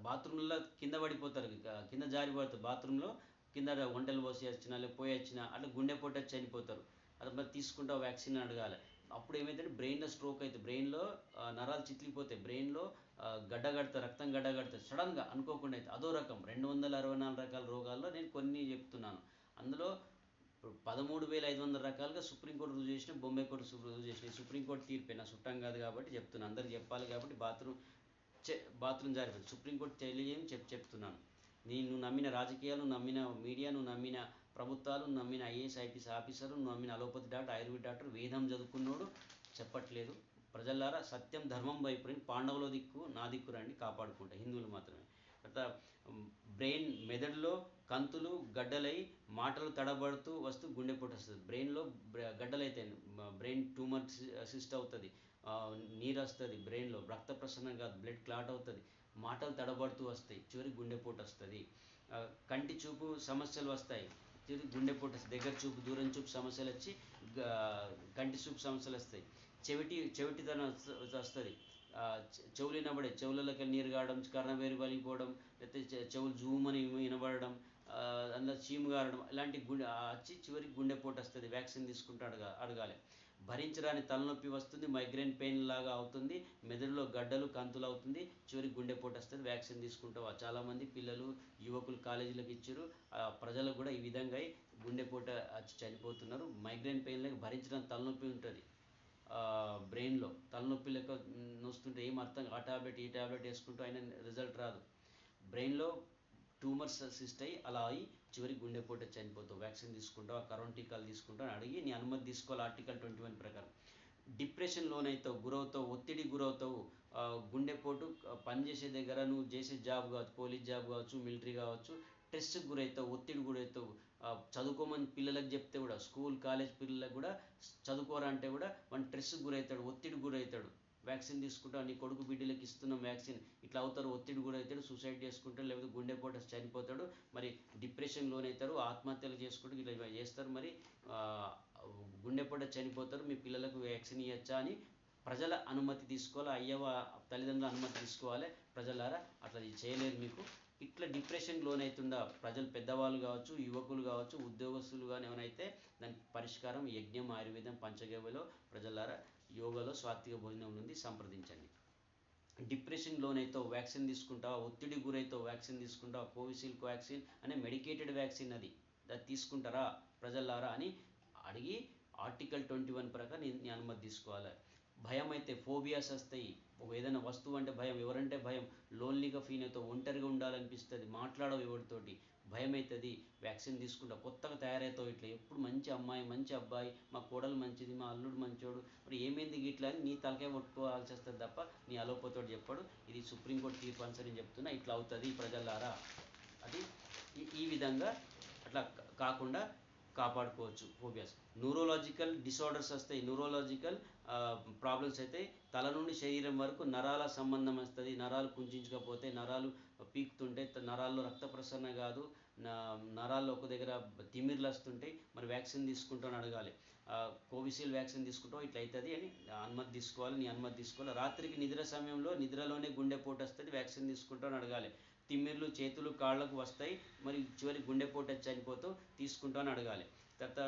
బాత్రూంలో కింద పడిపోతారు, కింద జారి పడతారు, బాత్రూంలో కింద వంటలు పోసి వచ్చినా లేకపోతే పోయి వచ్చినా అట్లా గుండెపోటు వచ్చి చనిపోతారు. అది మరి తీసుకుంటా వ్యాక్సిన్ అడగాలి. అప్పుడు ఏమైందంటే బ్రెయిన్లో స్ట్రోక్ అవుతుంది, బ్రెయిన్లో నరాలు చిట్లిపోతాయి, బ్రెయిన్లో గడ్డ కడతారు, రక్తం గడ్డ కడతారు, సడన్గా అనుకోకుండా అయితే. అదో రకం 264 రకాల రోగాల్లో నేను కొన్ని చెప్తున్నాను. అందులో 13,500 రకాలుగా సుప్రీంకోర్టు రుజువు చేసిన, బొంబాయి కోర్టు రుజువు చేసిన. సుప్రీంకోర్టు తీర్పే, నా చుట్టం కాదు కాబట్టి చెప్తున్నాను, అందరికి చెప్పాలి కాబట్టి. బాత్రూమ్ జారిపోయింది, సుప్రీంకోర్టు తెలియజేయం చెప్తున్నాను. నువ్వు నమ్మిన రాజకీయాలు, నమ్మిన మీడియా, నువ్వు నమ్మిన ప్రభుత్వాలు, నమ్మిన ఐఏఎస్ ఐపీఎస్ ఆఫీసరు, నువ్వు నమ్మిన అలోపతి డాక్టర్, ఆయుర్వేద డాక్టర్, వేదం చదువుకున్నోడు చెప్పట్లేదు. ప్రజలారా, సత్యం ధర్మం వైపు పాండవుల దిక్కు నా దిక్కు రండి, కాపాడుకుంటా, హిందువులు మాత్రమే. తర్వాత బ్రెయిన్ మెదడులో కంతులు గడ్డలై మాటలు తడబడుతూ వస్తూ గుండెపోటు వస్తుంది. బ్రెయిన్లో గడ్డలైతే బ్రెయిన్ ట్యూమర్ సిస్ట్ అవుతుంది, నీరు వస్తుంది బ్రెయిన్లో, రక్త ప్రసరణ కాదు, బ్లడ్ క్లాట్ అవుతుంది, మాటలు తడబడుతూ వస్తాయి, చివరికి గుండెపోటు వస్తుంది. కంటి చూపు సమస్యలు వస్తాయి, చివరికి గుండెపోటు వస్తుంది. దగ్గర చూపు, దూరం చూపు సమస్యలు వచ్చి కంటి చూపు సమస్యలు వస్తాయి. చెవిటితనం వస్తుంది, చెవులు వినబడే, చెవులలోకి నీరు కావడం, కర్ణవేరు వలిగిపోవడం, లేకపోతే చెవులు జూమని వినబడడం, అందులో చీము గారడం, ఇలాంటి వచ్చి చివరికి గుండెపోటు వస్తుంది. వ్యాక్సిన్ తీసుకుంటూ అడగాలి. భరించరాని తలనొప్పి వస్తుంది, మైగ్రేన్ పెయిన్ లాగా అవుతుంది, మెదడులో గడ్డలు కంతులు అవుతుంది, చివరికి గుండెపోటు వస్తుంది. వ్యాక్సిన్ తీసుకుంటావా. చాలామంది పిల్లలు, యువకులు కాలేజీలకు ఇచ్చారు, ప్రజలకు కూడా ఈ విధంగా గుండెపోటు వచ్చి చనిపోతున్నారు. మైగ్రేన్ పెయిన్ లేక భరించడానికి తలనొప్పి ఉంటుంది, బ్రెయిన్లో తలనొప్పి లెక్క నొస్తుంటే ఏం అర్థం, ఆ ట్యాబ్లెట్ ఈ ట్యాబ్లెట్ వేసుకుంటూ అయినా రిజల్ట్ రాదు. బ్రెయిన్లో ట్యూమర్స్ సిస్ట్ అయ్యి అలా అయ్యి చివరికి గుండెపోటు చనిపోతావు. వ్యాక్సిన్ తీసుకుంటావు, కరోనా టీకాలు తీసుకుంటావు అని అడిగి నీ అనుమతి తీసుకోవాలి ఆర్టికల్ 21 ప్రకారం. డిప్రెషన్ లోనవుతావు, గురవుతావు, ఒత్తిడి గురవుతావు, గుండెపోటు పనిచేసే దగ్గర నువ్వు చేసే జాబ్ కావచ్చు, పోలీస్ జాబ్ కావచ్చు, మిలిటరీ కావచ్చు, స్ట్రెస్కి గురవుతావు, ఒత్తిడి గురవుతావు. చదువుకోమని పిల్లలకు చెప్తే కూడా, స్కూల్ కాలేజ్ పిల్లలకు కూడా చదువుకోరంటే కూడా వాడు స్ట్రెస్కి గురవుతాడు, ఒత్తిడి గురవుతాడు. వ్యాక్సిన్ తీసుకుంటావు, నీ కొడుకు బిడ్డలకు ఇస్తున్నాం వ్యాక్సిన్, ఇట్లా అవుతారు, ఒత్తిడి గురవుతాడు, సూసైడ్ చేసుకుంటాడు, లేకపోతే గుండెపోటు చనిపోతాడు, మరి డిప్రెషన్ లోనవుతారు, ఆత్మహత్యలు చేసుకుంటూ ఇట్లా చేస్తారు, మరి గుండెపోటు చనిపోతారు. మీ పిల్లలకు వ్యాక్సిన్ ఇవ్వచ్చా అని ప్రజల అనుమతి తీసుకోవాలి, అయ్యవ తల్లిదండ్రుల అనుమతి తీసుకోవాలి. ప్రజలారా, అట్లా చేయలేరు మీకు. ఇట్లా డిప్రెషన్ లోనవుతుందా ప్రజలు, పెద్దవాళ్ళు కావచ్చు, యువకులు కావచ్చు, ఉద్యోగస్తులు కానీ ఏమైనా దానికి పరిష్కారం యజ్ఞం, ఆయుర్వేదం, పంచగవ్యలో ప్రజలారా, యోగాలో సాత్విక భోజనం నుండి సంప్రదించండి. డిప్రెషన్ లోనైతావు, వ్యాక్సిన్ తీసుకుంటావా, ఒత్తిడి గురైతావు, వ్యాక్సిన్ తీసుకుంటావా, కోవిషీల్డ్ వ్యాక్సిన్ అనే మెడికేటెడ్ వ్యాక్సిన్ అది తీసుకుంటారా ప్రజలారా అని అడిగి ఆర్టికల్ 21 ప్రకారం నీ అనుమతి తీసుకోవాలి. భయం అయితే, ఫోబియాస్ వస్తాయి, ఏదైనా వస్తువు అంటే భయం, ఎవరంటే భయం, లోన్లీగా ఫీల్ అవుతావు, ఒంటరిగా ఉండాలనిపిస్తుంది, మాట్లాడవు ఎవరితోటి, భయం అవుతుంది. వ్యాక్సిన్ తీసుకుంటా కొత్తగా తయారవుతావు, ఇట్లా ఎప్పుడు మంచి అమ్మాయి, మంచి అబ్బాయి, మా కోడలు మంచిది, మా అల్లుడు మంచోడు, మరి ఏమైంది ఇట్లా అని నీ తలకే కొట్టుకోవాల్సి వస్తుంది తప్ప నీ అలోపతోడు చెప్పాడు. ఇది సుప్రీంకోర్టు తీర్పు అనుసరించి చెప్తున్నా, ఇట్లా అవుతుంది ప్రజలారా. అది ఈ విధంగా అట్లా కాకుండా కాపాడుకోవచ్చు. ఫోబియాస్ న్యూరోలాజికల్ డిసార్డర్స్ వస్తాయి. న్యూరోలాజికల్ ప్రాబ్లమ్స్ అయితే తల నుండి శరీరం వరకు నరాల సంబంధం వస్తుంది. నరాలు కుంచించకపోతే, నరాలు పీకుతుంటే, నరాల్లో రక్త ప్రసరణ కాదు, నరాల్లో ఒక దగ్గర తిమ్మిర్లు వస్తుంటాయి, మరి వ్యాక్సిన్ తీసుకుంటాను అడగాలి. కోవిషీల్డ్ వ్యాక్సిన్ తీసుకుంటావు ఇట్లా అవుతుంది అని అనుమతి తీసుకోవాలి. నీ అనుమతి తీసుకోవాలి. రాత్రికి నిద్ర సమయంలో నిద్రలోనే గుండెపోటు వస్తుంది, వ్యాక్సిన్ తీసుకుంటాను అడగాలి. తిమ్మిర్లు చేతులు కాళ్ళకు వస్తాయి, మరి చివరి గుండెపోటు వచ్చి చనిపోతావు, తీసుకుంటాను అడగాలి. తర్వాత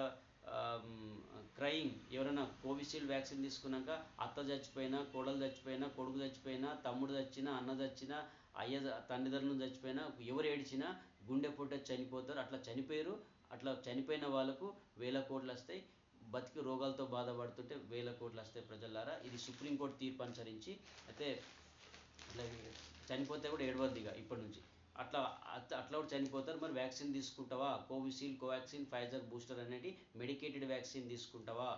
క్రయింగ్, ఎవరైనా కోవిషీల్డ్ వ్యాక్సిన్ తీసుకున్నాక అత్త చచ్చిపోయినా, కోడలు చచ్చిపోయినా, కొడుకు చచ్చిపోయినా, తమ్ముడు చచ్చినా, అన్న చచ్చినా, తల్లిదండ్రులు చచ్చిపోయినా, ఎవరు ఏడిచినా గుండెపోటు వచ్చి చనిపోతారు. అట్లా చనిపోయారు. అట్లా చనిపోయిన వాళ్ళకు 1000 కోట్లు వస్తాయి. బతికి రోగాలతో బాధపడుతుంటే 1000 కోట్లు వస్తాయి ప్రజలారా. ఇది సుప్రీంకోర్టు తీర్పు అనుసరించి. అయితే ఇట్లా చనిపోతే కూడా ఏడవద్దిగా ఇప్పటి నుంచి. అట్లా అట్లా కూడా చనిపోతారు. మరి వ్యాక్సిన్ తీసుకుంటావా? కోవిషీల్డ్, కోవాక్సిన్, ఫైజర్ బూస్టర్ అనేది మెడికేటెడ్ వ్యాక్సిన్ తీసుకుంటావా?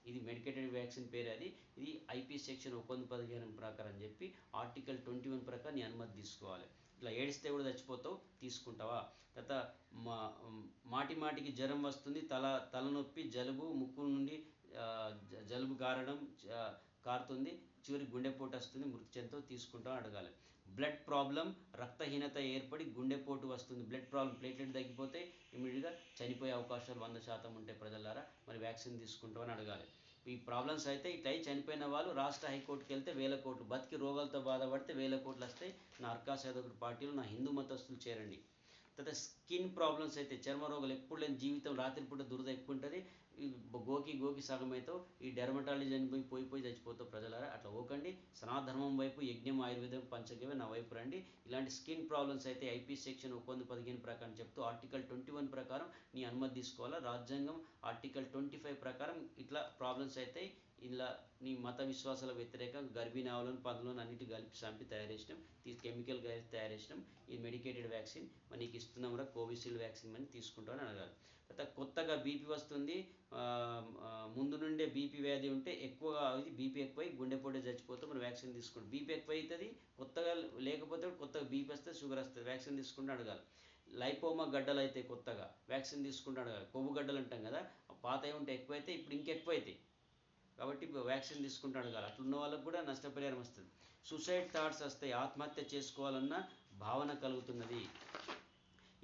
ఇది మెడికేటెడ్ వ్యాక్సిన్ పేరు అది. ఇది ఐపీ సెక్షన్ 115 ప్రకారం చెప్పి ఆర్టికల్ 21 ప్రకారం నీ అనుమతి తీసుకోవాలి. ఇట్లా ఏడిస్తే కూడా చచ్చిపోతావు, తీసుకుంటావా? తర్వాత మాటి మాటికి జ్వరం వస్తుంది, తలనొప్పి, జలుబు, ముక్కు నుండి జలుబు కారుతుంది, చివరి గుండెపోటు వస్తుంది, మృతి చెందుతావు, తీసుకుంటావు అడగాలి. బ్లడ్ ప్రాబ్లం, రక్తహీనత ఏర్పడి గుండెపోటు వస్తుంది, బ్లడ్ ప్రాబ్లం, ప్లేట్లెట్ తగ్గిపోతే ఇమీడియట్గా చనిపోయే అవకాశాలు 100% ఉంటాయి ప్రజలారా. మరి వ్యాక్సిన్ తీసుకుంటామని అడగాలి. ఈ ప్రాబ్లమ్స్ అయితే ఇట్లా చనిపోయిన వాళ్ళు రాష్ట్ర హైకోర్టుకి వెళ్తే 1000 కోట్లు, బతికి రోగాలతో బాధపడితే 1000 కోట్లు వస్తాయి. నా అర్కాస్ యాదవ్ పార్టీలో నా హిందూ మతస్థులు చేరండి. తర్వాత స్కిన్ ప్రాబ్లమ్స్ అయితే, చర్మ రోగాలు, ఎప్పుడు లేని జీవితం, రాత్రిపూట దురద ఎక్కువ ఉంటుంది, గోకి సగం అవుతావు, ఈ డెర్మటాలజీ అని పోయి చచ్చిపోతావు ప్రజలారా. అట్లా పోకండి. సనాధర్మం వైపు, యజ్ఞం, ఆయుర్వేదం, పంచగవ్య నా వైపు రండి. ఇలాంటి స్కిన్ ప్రాబ్లమ్స్ అయితే ఐపీ సెక్షన్ 115 ప్రకారం చెప్తూ ఆర్టికల్ 21 ప్రకారం నీ అనుమతి తీసుకోవాలా. రాజ్యాంగం ఆర్టికల్ 25 ప్రకారం ఇట్లా ప్రాబ్లమ్స్ అయితే ఇలా నీ మత విశ్వాసాల వ్యతిరేకంగా గర్భిణీ ఆవులను, పందులను అన్నిటి కలిపి చంపి తయారు చేసినాం, కెమికల్ కలిపి తయారు చేసినాం, ఈ మెడికేటెడ్ వ్యాక్సిన్ మరి నీకు ఇస్తున్నాం రా, కోవిషీల్డ్ వ్యాక్సిన్ అని తీసుకుంటామని అడగాలి. తర్వాత కొత్తగా బీపీ వస్తుంది, ముందు నుండే బీపీ వ్యాధి ఉంటే ఎక్కువగా అది బీపీ ఎక్కువై గుండెపోటే చచ్చిపోతే మరి వ్యాక్సిన్ తీసుకోండి. బీపీ ఎక్కువ అవుతుంది, కొత్తగా లేకపోతే కొత్తగా బీపీ వస్తే, షుగర్ వస్తుంది, వ్యాక్సిన్ తీసుకుంటే అడగాలి. లైపోమా గడ్డలు అయితే కొత్తగా వ్యాక్సిన్ తీసుకుంటే అడగాలి. కొవ్వు గడ్డలు అంటాం కదా, పాతవి ఉంటే ఎక్కువైతే ఇప్పుడు ఇంకెక్కువ అవుతాయి, కాబట్టి వ్యాక్సిన్ తీసుకుంటూ అడగాలి. అట్లున్న వాళ్ళకు కూడా నష్టపరిహారం వస్తుంది. సూసైడ్ థాట్స్ వస్తాయి, ఆత్మహత్య చేసుకోవాలన్న భావన కలుగుతున్నది.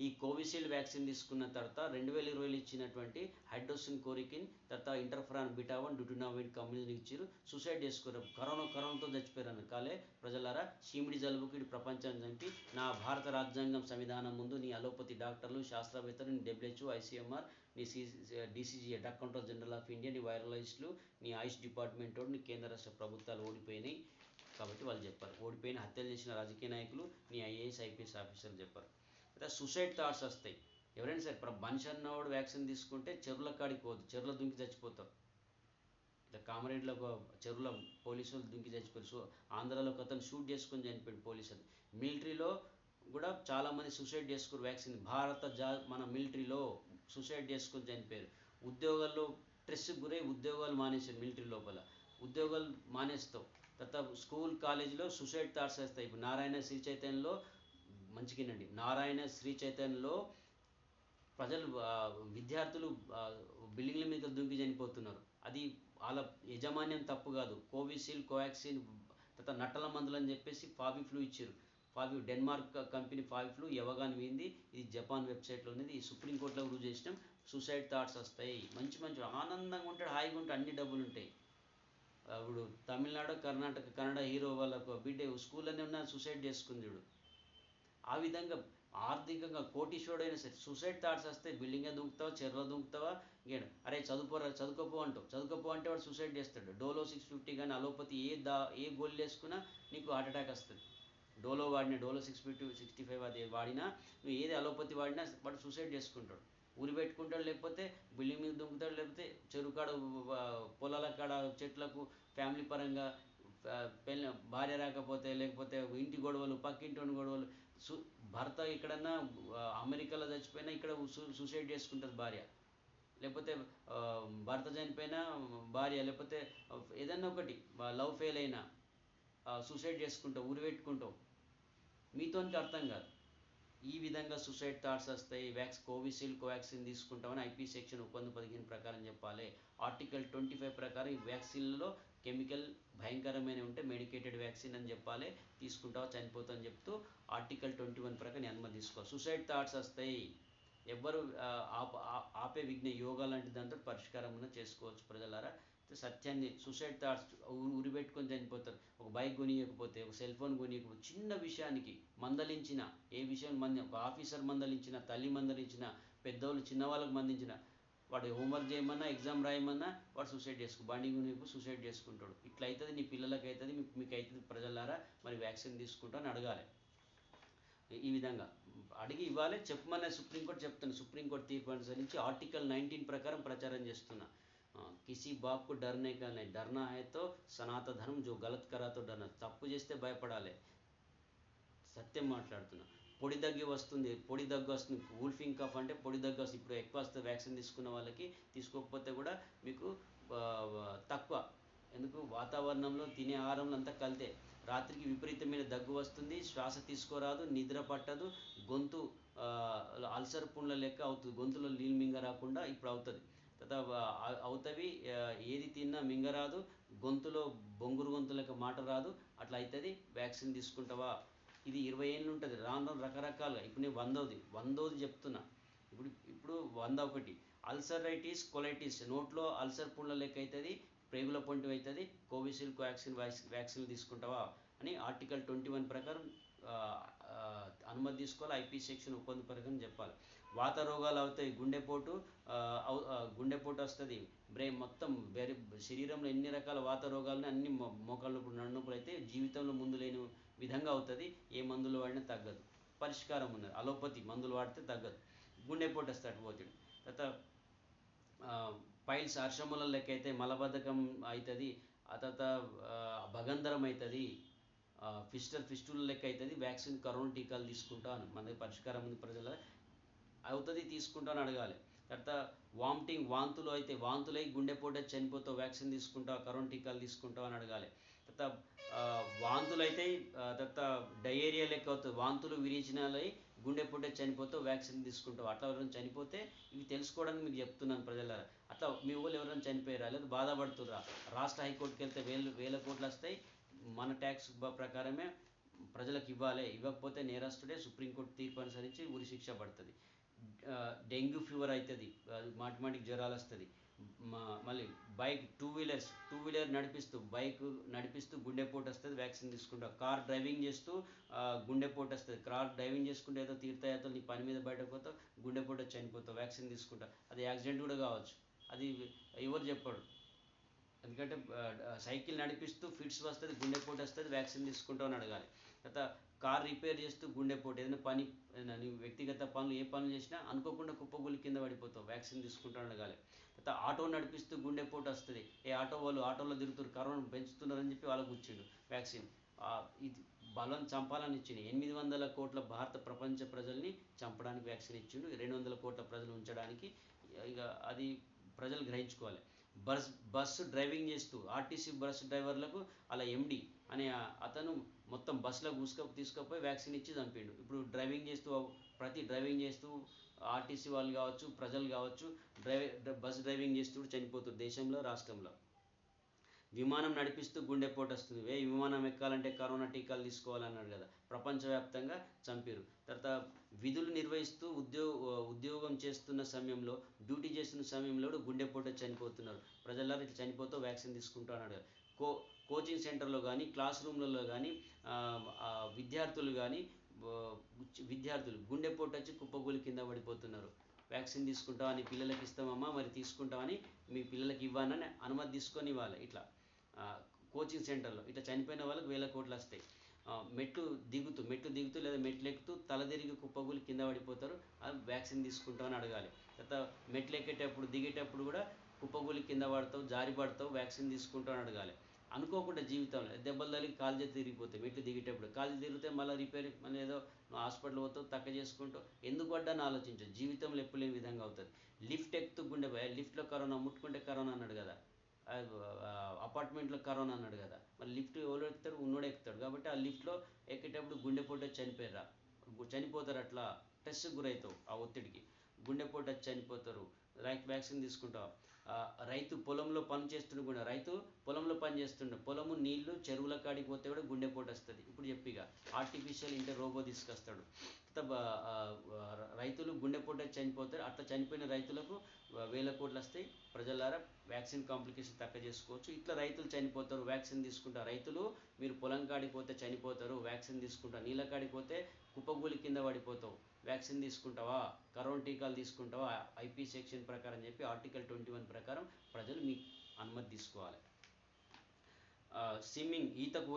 ఈ కోవిషీల్డ్ వ్యాక్సిన్ తీసుకున్న తర్వాత 2020 ఇచ్చినటువంటి హైడ్రోసిన్ కోరికిన్, తర్వాత ఇంటర్ఫెరాన్ బీటా 1, డ్యూటోనావిన్ కంపెనీలు ఇచ్చారు. సూసైడ్ చేసుకోరు, కరోనాతో చచ్చిపోయారు కాలే ప్రజలారా. చీమిడి జలుబుకి ఇటు ప్రపంచాన్ని చంపి నా భారత రాజ్యాంగం సంవిధానం ముందు నీ అలోపతి డాక్టర్లు, శాస్త్రవేత్తలు, నీ WHO, ICMR, నీ DCGA, drug control general of India, నీ వైరలజిస్టులు, నీ ఆయుష్ డిపార్ట్మెంట్, నీ కేంద్ర రాష్ట్ర ప్రభుత్వాలు ఓడిపోయినాయి కాబట్టి వాళ్ళు చెప్పారు. ఓడిపోయిన హత్యలు చేసిన రాజకీయ నాయకులు, నీ IAS, IPS ఆఫీసర్లు చెప్పారు. అయితే సూసైడ్ థాట్స్ వస్తాయి. ఎవరైనా సరే మనిషి అన్నవాడు వ్యాక్సిన్ తీసుకుంటే చెరువుల కాడికి పోదు, చెరువులో దుంకి చచ్చిపోతారు. ఇట్లా కామారెడ్డిలో చెరువులో పోలీసులు దుంకి చచ్చిపోయారు. సో ఆంధ్రాలో ఒక అతను షూట్ చేసుకొని చనిపోయాడు పోలీసులు. మిలిటరీలో కూడా చాలామంది సూసైడ్ చేసుకుని వ్యాక్సిన్, మన మిలిటరీలో సూసైడ్ చేసుకొని చనిపోయారు. ఉద్యోగాల్లో స్ట్రెస్కి గురై ఉద్యోగాలు మానేశారు. మిలిటరీ లోపల ఉద్యోగాలు మానేస్తావు. తర్వాత స్కూల్ కాలేజీలో సూసైడ్ థాట్స్ వస్తాయి. ఇప్పుడు నారాయణ శ్రీ చైతన్యలో మంచిగినండి, నారాయణ శ్రీ చైతన్యలో ప్రజలు, విద్యార్థులు బిల్డింగ్ల మీద దుంకి చనిపోతున్నారు. అది వాళ్ళ యజమాన్యం తప్పు కాదు. కోవిషీల్డ్, కోవాక్సిన్, తర్వాత నట్టల మందులు అని చెప్పేసి ఫాబిఫ్లూ ఇచ్చారు. డెన్మార్క్ కంపెనీ ఫాబిఫ్లూ యవగాన్ పోయింది. ఇది జపాన్ వెబ్సైట్లో ఉన్నది. ఈ సుప్రీంకోర్టులో రుజువు చేసినాం. సూసైడ్ థాట్స్ వస్తాయి. మంచి ఆనందంగా ఉంటాడు, హాయిగా ఉంటాడు, అన్ని డబ్బులు ఉంటాయి. ఇప్పుడు తమిళనాడు, కన్నడ హీరో వాళ్ళకు బిడ్డ స్కూల్లోనే ఉన్న సూసైడ్ చేసుకుంది చూడు. ఆ విధంగా ఆర్థికంగా కోటీశ్వరుడైనా సరే సూసైడ్ థాట్స్ వస్తే బిల్డింగే దుంకుతావా, చెరువులో దుంకుతావా, ఇంకేం అరే చదువుకోపో అంటే వాడు సూసైడ్ చేస్తాడు. డోలో 650 కానీ అలోపతి ఏ గోళ్ళు వేసుకున్నా నీకు హార్ట్ అటాక్ వస్తుంది. డోలో 650, 65 అది వాడినా, నువ్వు ఏది అలోపతి వాడినా వాడు సూసైడ్ చేసుకుంటాడు. ఊరి పెట్టుకుంటాడు, లేకపోతే బిల్డింగ్ మీద దుంకుతాడు, లేకపోతే చెరువు కాడ, పొలాల కాడ, చెట్లకు, ఫ్యామిలీ పరంగా భార్య రాకపోతే, లేకపోతే ఇంటి గొడవలు, పక్కింటి గొడవలు, భర్త ఎక్కడన్నా అమెరికాలో చచ్చిపోయినా ఇక్కడ సూసైడ్ చేసుకుంటుంది భార్య, లేకపోతే భర్త చనిపోయినా భార్య, లేకపోతే ఏదన్నా ఒకటి లవ్ ఫెయిల్ అయినా సూసైడ్ చేసుకుంటావు, ఊరి పెట్టుకుంటావు. మీతోనికి అర్థం కాదు. ఈ విధంగా సూసైడ్ థాట్స్ వస్తాయి. కోవిషీల్డ్ కోవాక్సిన్ తీసుకుంటామని ఐపీ సెక్షన్ 15 ప్రకారం చెప్పాలి. ఆర్టికల్ 25 ప్రకారం ఈ వ్యాక్సిన్లలో కెమికల్ భయంకరమైన ఉంటే మెడికేటెడ్ వ్యాక్సిన్ అని చెప్పాలి. తీసుకుంటావా చనిపోతావు అని చెప్తూ ఆర్టికల్ 21 ప్రకారం నీ అనుమతి తీసుకోవాలి. సూసైడ్ థాట్స్ వస్తాయి, ఎవ్వరు ఆపే విఘ్న యోగా లాంటి దాంతో పరిష్కారం చేసుకోవచ్చు ప్రజలారా. సత్యాన్ని సూసైడ్ థాట్స్ ఉరిపెట్టుకొని చనిపోతారు. ఒక బైక్ కొనియకపోతే, ఒక సెల్ ఫోన్ కొనియకపోతే, చిన్న విషయానికి మందలించిన, ఏ విషయం ఒక ఆఫీసర్ మందలించిన, తల్లి మందలించిన, పెద్దవాళ్ళు చిన్నవాళ్ళకి మందించిన, వాడు హోంవర్క్ చేయమన్నా, ఎగ్జామ్ రాయమన్నా వాడు సూసైడ్ బండి కొనియకు సూసైడ్ చేసుకుంటాడు. ఇట్లా అవుతుంది, నీ పిల్లలకి అవుతుంది, మీకు అవుతుంది ప్రజలారా, మరి వ్యాక్సిన్ తీసుకుంటా అని అడగాలి. ఈ విధంగా అడిగి ఇవ్వాలి. చెప్పమనే సుప్రీంకోర్టు చెప్తాను. సుప్రీంకోర్టు తీర్పు అనుసరించి ఆర్టికల్ 19 ప్రకారం ప్రచారం చేస్తున్నా. కిసి బాప్ కు డర్నే కా నహీ, డర్నా హై తో సనాత ధర్మం జో గలత్ కరాతో డర్నా. తప్పు చేస్తే భయపడాలి, సత్యం మాట్లాడుతున్నా. పొడి దగ్గు వస్తుంది, వూల్ఫింగ్ కఫ్ అంటే పొడి దగ్గు వస్తుంది. ఇప్పుడు ఎక్కువ వస్తుంది వ్యాక్సిన్ తీసుకున్న వాళ్ళకి, తీసుకోకపోతే కూడా మీకు తక్కువ. ఎందుకు, వాతావరణంలో తినే ఆహారంలో అంతా కలితే రాత్రికి విపరీతమైన దగ్గు వస్తుంది, శ్వాస తీసుకోరాదు, నిద్ర పట్టదు, గొంతు అల్సర్ పుండ్ల లెక్క అవుతుంది, గొంతులో నీళ్ళు మింగరాకుండా ఇప్పుడు అవుతుంది. అవుతవి ఏది తిన్నా మింగరాదు, గొంతులో బొంగురు గొంతు లెక్క మాట రాదు, అట్లా అవుతుంది. వ్యాక్సిన్ తీసుకుంటావా? ఇది 20 ఏళ్ళు ఉంటుంది, రాను రకరకాలుగా. ఇప్పుడు నేను 100ది చెప్తున్నా. ఇప్పుడు 101. అల్సరైటిస్ కొలైటిస్, నోట్లో అల్సర్ పుండ్ల లెక్క అవుతుంది, ప్రేగుల పొంటి అవుతుంది. కోవిషీల్డ్ కోవాక్సిన్ వ్యాక్సిన్ తీసుకుంటావా అని ఆర్టికల్ 21 ప్రకారం అనుమతి తీసుకోవాలి. ఐపీ సెక్షన్ 11 ప్రకారం చెప్పాలి. వాత రోగాలు అవుతాయి, గుండెపోటు వస్తుంది, బ్రెయిన్ మొత్తం శరీరంలో ఎన్ని రకాల వాత రోగాలని అన్ని మోకాళ్ళ నొప్పులు, నడునొప్పులు అయితే జీవితంలో ముందు లేని విధంగా అవుతుంది. ఏ మందులు వాడినా తగ్గదు, పరిష్కారం ఉన్నది. అలోపతి మందులు వాడితే తగ్గదు, గుండెపోటు వస్తే అటుపోతాడు. తర్వాత పైల్స్ అర్షముల లెక్క అయితే మలబద్ధకం అవుతుంది. ఆ తర్వాత భగంధరం అవుతుంది, ఫిస్టుల లెక్క అవుతుంది. వ్యాక్సిన్ కరోనా టీకాలు తీసుకుంటాను, మన దగ్గర పరిష్కారం ఉంది ప్రజల అవుతుంది, తీసుకుంటాను అడగాలి. తర్వాత వాంతులై గుండెపోటు చనిపోతావు, వ్యాక్సిన్ తీసుకుంటావు, కరోనా టీకాలు తీసుకుంటావు అని అడగాలి. తర్వాత వాంతులు అయితే, తర్వాత డయేరియా లెక్క అవుతుంది, వాంతులు విరేచనాలై గుండెపోటు చనిపోతావు, వ్యాక్సిన్ తీసుకుంటావు. అట్లా ఎవరైనా చనిపోతే ఇవి తెలుసుకోవడానికి మీకు చెప్తున్నాను ప్రజలారా. అట్లా మీ ఊళ్ళో ఎవరైనా చనిపోయారా, లేదా బాధపడుతుర్రా, రాష్ట్ర హైకోర్టుకి వెళ్తే వేల కోట్లు వస్తాయి. మన ట్యాక్స్ ప్రకారమే ప్రజలకు ఇవ్వాలి, ఇవ్వకపోతే నేరస్తుడే. సుప్రీంకోర్టు తీర్పు అనుసరించి ఉరి శిక్ష పడుతుంది. డెంగ్యూ ఫీవర్ అవుతుంది, మాటిమాటికి జ్వరాలు వస్తుంది. మళ్ళీ టూ వీలర్ నడిపిస్తూ గుండెపోటు వస్తుంది, వ్యాక్సిన్ తీసుకుంటావు. కార్ డ్రైవింగ్ చేస్తూ గుండెపోటు వస్తుంది, కార్ డ్రైవింగ్ చేసుకుంటే ఏదో తీర్థయాత్రలు నీ పని మీద బయటకు పోతావు, గుండెపోటు చనిపోతావు, వ్యాక్సిన్ తీసుకుంటావు. అది యాక్సిడెంట్ కూడా కావచ్చు, అది ఎవరు చెప్పాడు. ఎందుకంటే సైకిల్ నడిపిస్తూ ఫిట్స్ వస్తుంది, గుండెపోటు వస్తుంది, వ్యాక్సిన్ తీసుకుంటావు అని అడగాలి. తర్వాత కార్ రిపేర్ చేస్తూ గుండెపోటు, ఏదైనా పని, వ్యక్తిగత పనులు ఏ పనులు చేసినా అనుకోకుండా కుప్పగులి కింద పడిపోతావు, వ్యాక్సిన్ తీసుకుంటావు అని అడగాలి. తర్వాత ఆటో నడిపిస్తూ గుండెపోటు వస్తుంది, వాళ్ళు ఆటోలో తిరుగుతారు, కరోనా పెంచుతున్నారని చెప్పి వాళ్ళకు వచ్చిండు వ్యాక్సిన్. ఇది బలం చంపాలని ఇచ్చిండు. 800 కోట్ల భారత ప్రపంచ ప్రజల్ని చంపడానికి వ్యాక్సిన్ ఇచ్చిండు, 200 కోట్ల ప్రజలు ఉంచడానికి. ఇక అది ప్రజలు గ్రహించుకోవాలి. బస్సు డ్రైవింగ్ చేస్తూ ఆర్టీసీ బస్సు డ్రైవర్లకు అలా ఎండి అనే అతను మొత్తం బస్సులో తీసుకుపోయి వ్యాక్సిన్ ఇచ్చి చంపిండు. ఇప్పుడు డ్రైవింగ్ చేస్తూ ఆర్టీసీ వాళ్ళు కావచ్చు, ప్రజలు కావచ్చు, బస్ డ్రైవింగ్ చేస్తూ చనిపోతారు దేశంలో, రాష్ట్రంలో. విమానం నడిపిస్తూ గుండెపోటు వస్తుంది, విమానం ఎక్కాలంటే కరోనా టీకాలు తీసుకోవాలన్నాడు కదా, ప్రపంచవ్యాప్తంగా చంపారు. తర్వాత విధులు నిర్వహిస్తూ ఉద్యోగం చేస్తున్న సమయంలో, డ్యూటీ చేస్తున్న సమయంలో గుండెపోటు చనిపోతున్నారు. ప్రజలారా ఇట్లా చనిపోతూ వ్యాక్సిన్ తీసుకుంటూ అన్నాడు కదా. కోచింగ్ సెంటర్లో కానీ, క్లాస్ రూమ్లలో కానీ విద్యార్థులు గుండెపోటు వచ్చి కుప్పగూలి కింద పడిపోతున్నారు. వ్యాక్సిన్ తీసుకుంటావా, నీ పిల్లలకి ఇస్తామమ్మా, మరి తీసుకుంటామని మీ పిల్లలకి ఇవ్వాలని అనుమతి తీసుకొని ఇవ్వాలి. ఇట్లా కోచింగ్ సెంటర్లో ఇట్లా చనిపోయిన వాళ్ళకి 1000 కోట్లు వస్తాయి. మెట్లు దిగుతూ లేదా మెట్లు ఎక్కుతూ తలదిరిగి కుప్పగూలి కింద పడిపోతారు, వ్యాక్సిన్ తీసుకుంటామని అడగాలి. తర్వాత మెట్లు ఎక్కేటప్పుడు దిగేటప్పుడు కూడా కుప్పగూలి కింద పడతావు, జారి పడతావు, వ్యాక్సిన్ తీసుకుంటామని అడగాలి. అనుకోకుండా జీవితంలో దెబ్బలు తగిలి కాలు చేతి తిరిగిపోతాయి, మెట్లు దిగేటప్పుడు కాలు తిరిగితే మళ్ళీ ఏదో హాస్పిటల్ పోతావు, తక్క చేసుకుంటావు. ఎందుకు పడ్డాని ఆలోచించు, జీవితంలో ఎప్పుడు లేని విధంగా అవుతుంది. లిఫ్ట్ ఎక్కుతూ లిఫ్ట్లో కరోనా, ముట్టుకుంటే కరోనా అన్నాడు కదా, అపార్ట్మెంట్లో కరోనా అన్నాడు కదా. మరి లిఫ్ట్ ఎవరు ఎక్కుతారు, ఉన్నోడే ఎక్కుతాడు. కాబట్టి ఆ లిఫ్ట్లో ఎక్కేటప్పుడు గుండెపోటు చనిపోయారా, చనిపోతారు, అట్లా స్ట్రెస్కి గురవుతావు ఆ ఒత్తిడికి, గుండెపోటు వచ్చి చనిపోతారు. వ్యాక్సిన్ తీసుకుంటావు. రైతు పొలంలో పని చేస్తుండే కూడా, రైతు పొలంలో పని చేస్తుండే, పొలము నీళ్లు చెరువుల కాడికి పోతే కూడా గుండెపోటు వస్తుంది. ఇప్పుడు చెప్పిగా ఆర్టిఫిషియల్ రోబో తీసుకొస్తాడు. రైతులు గుండెపోటు వచ్చి చనిపోతారు. అట్లా చనిపోయిన రైతులకు వేల కోట్లు వస్తాయి. ప్రజలారా వ్యాక్సిన్ కాంప్లికేషన్ తక్కువ చేసుకోవచ్చు. ఇట్లా రైతులు చనిపోతారు, వ్యాక్సిన్ తీసుకుంటారు. రైతులు మీరు పొలం కాడికి పోతే చనిపోతారు, వ్యాక్సిన్ తీసుకుంటారు. నీళ్ళ కాడికి పోతే కుప్పగూలి కింద పడిపోతావు, వ్యాక్సిన్ తీసుకుంటావా, కరోనా టీకాలు తీసుకుంటావా, ఐపీ సెక్షన్ ప్రకారం చెప్పి ఆర్టికల్ 21 ప్రకారం ప్రజలు మీ అనుమతి తీసుకోవాలి. స్విమ్మింగ్ ఈతకు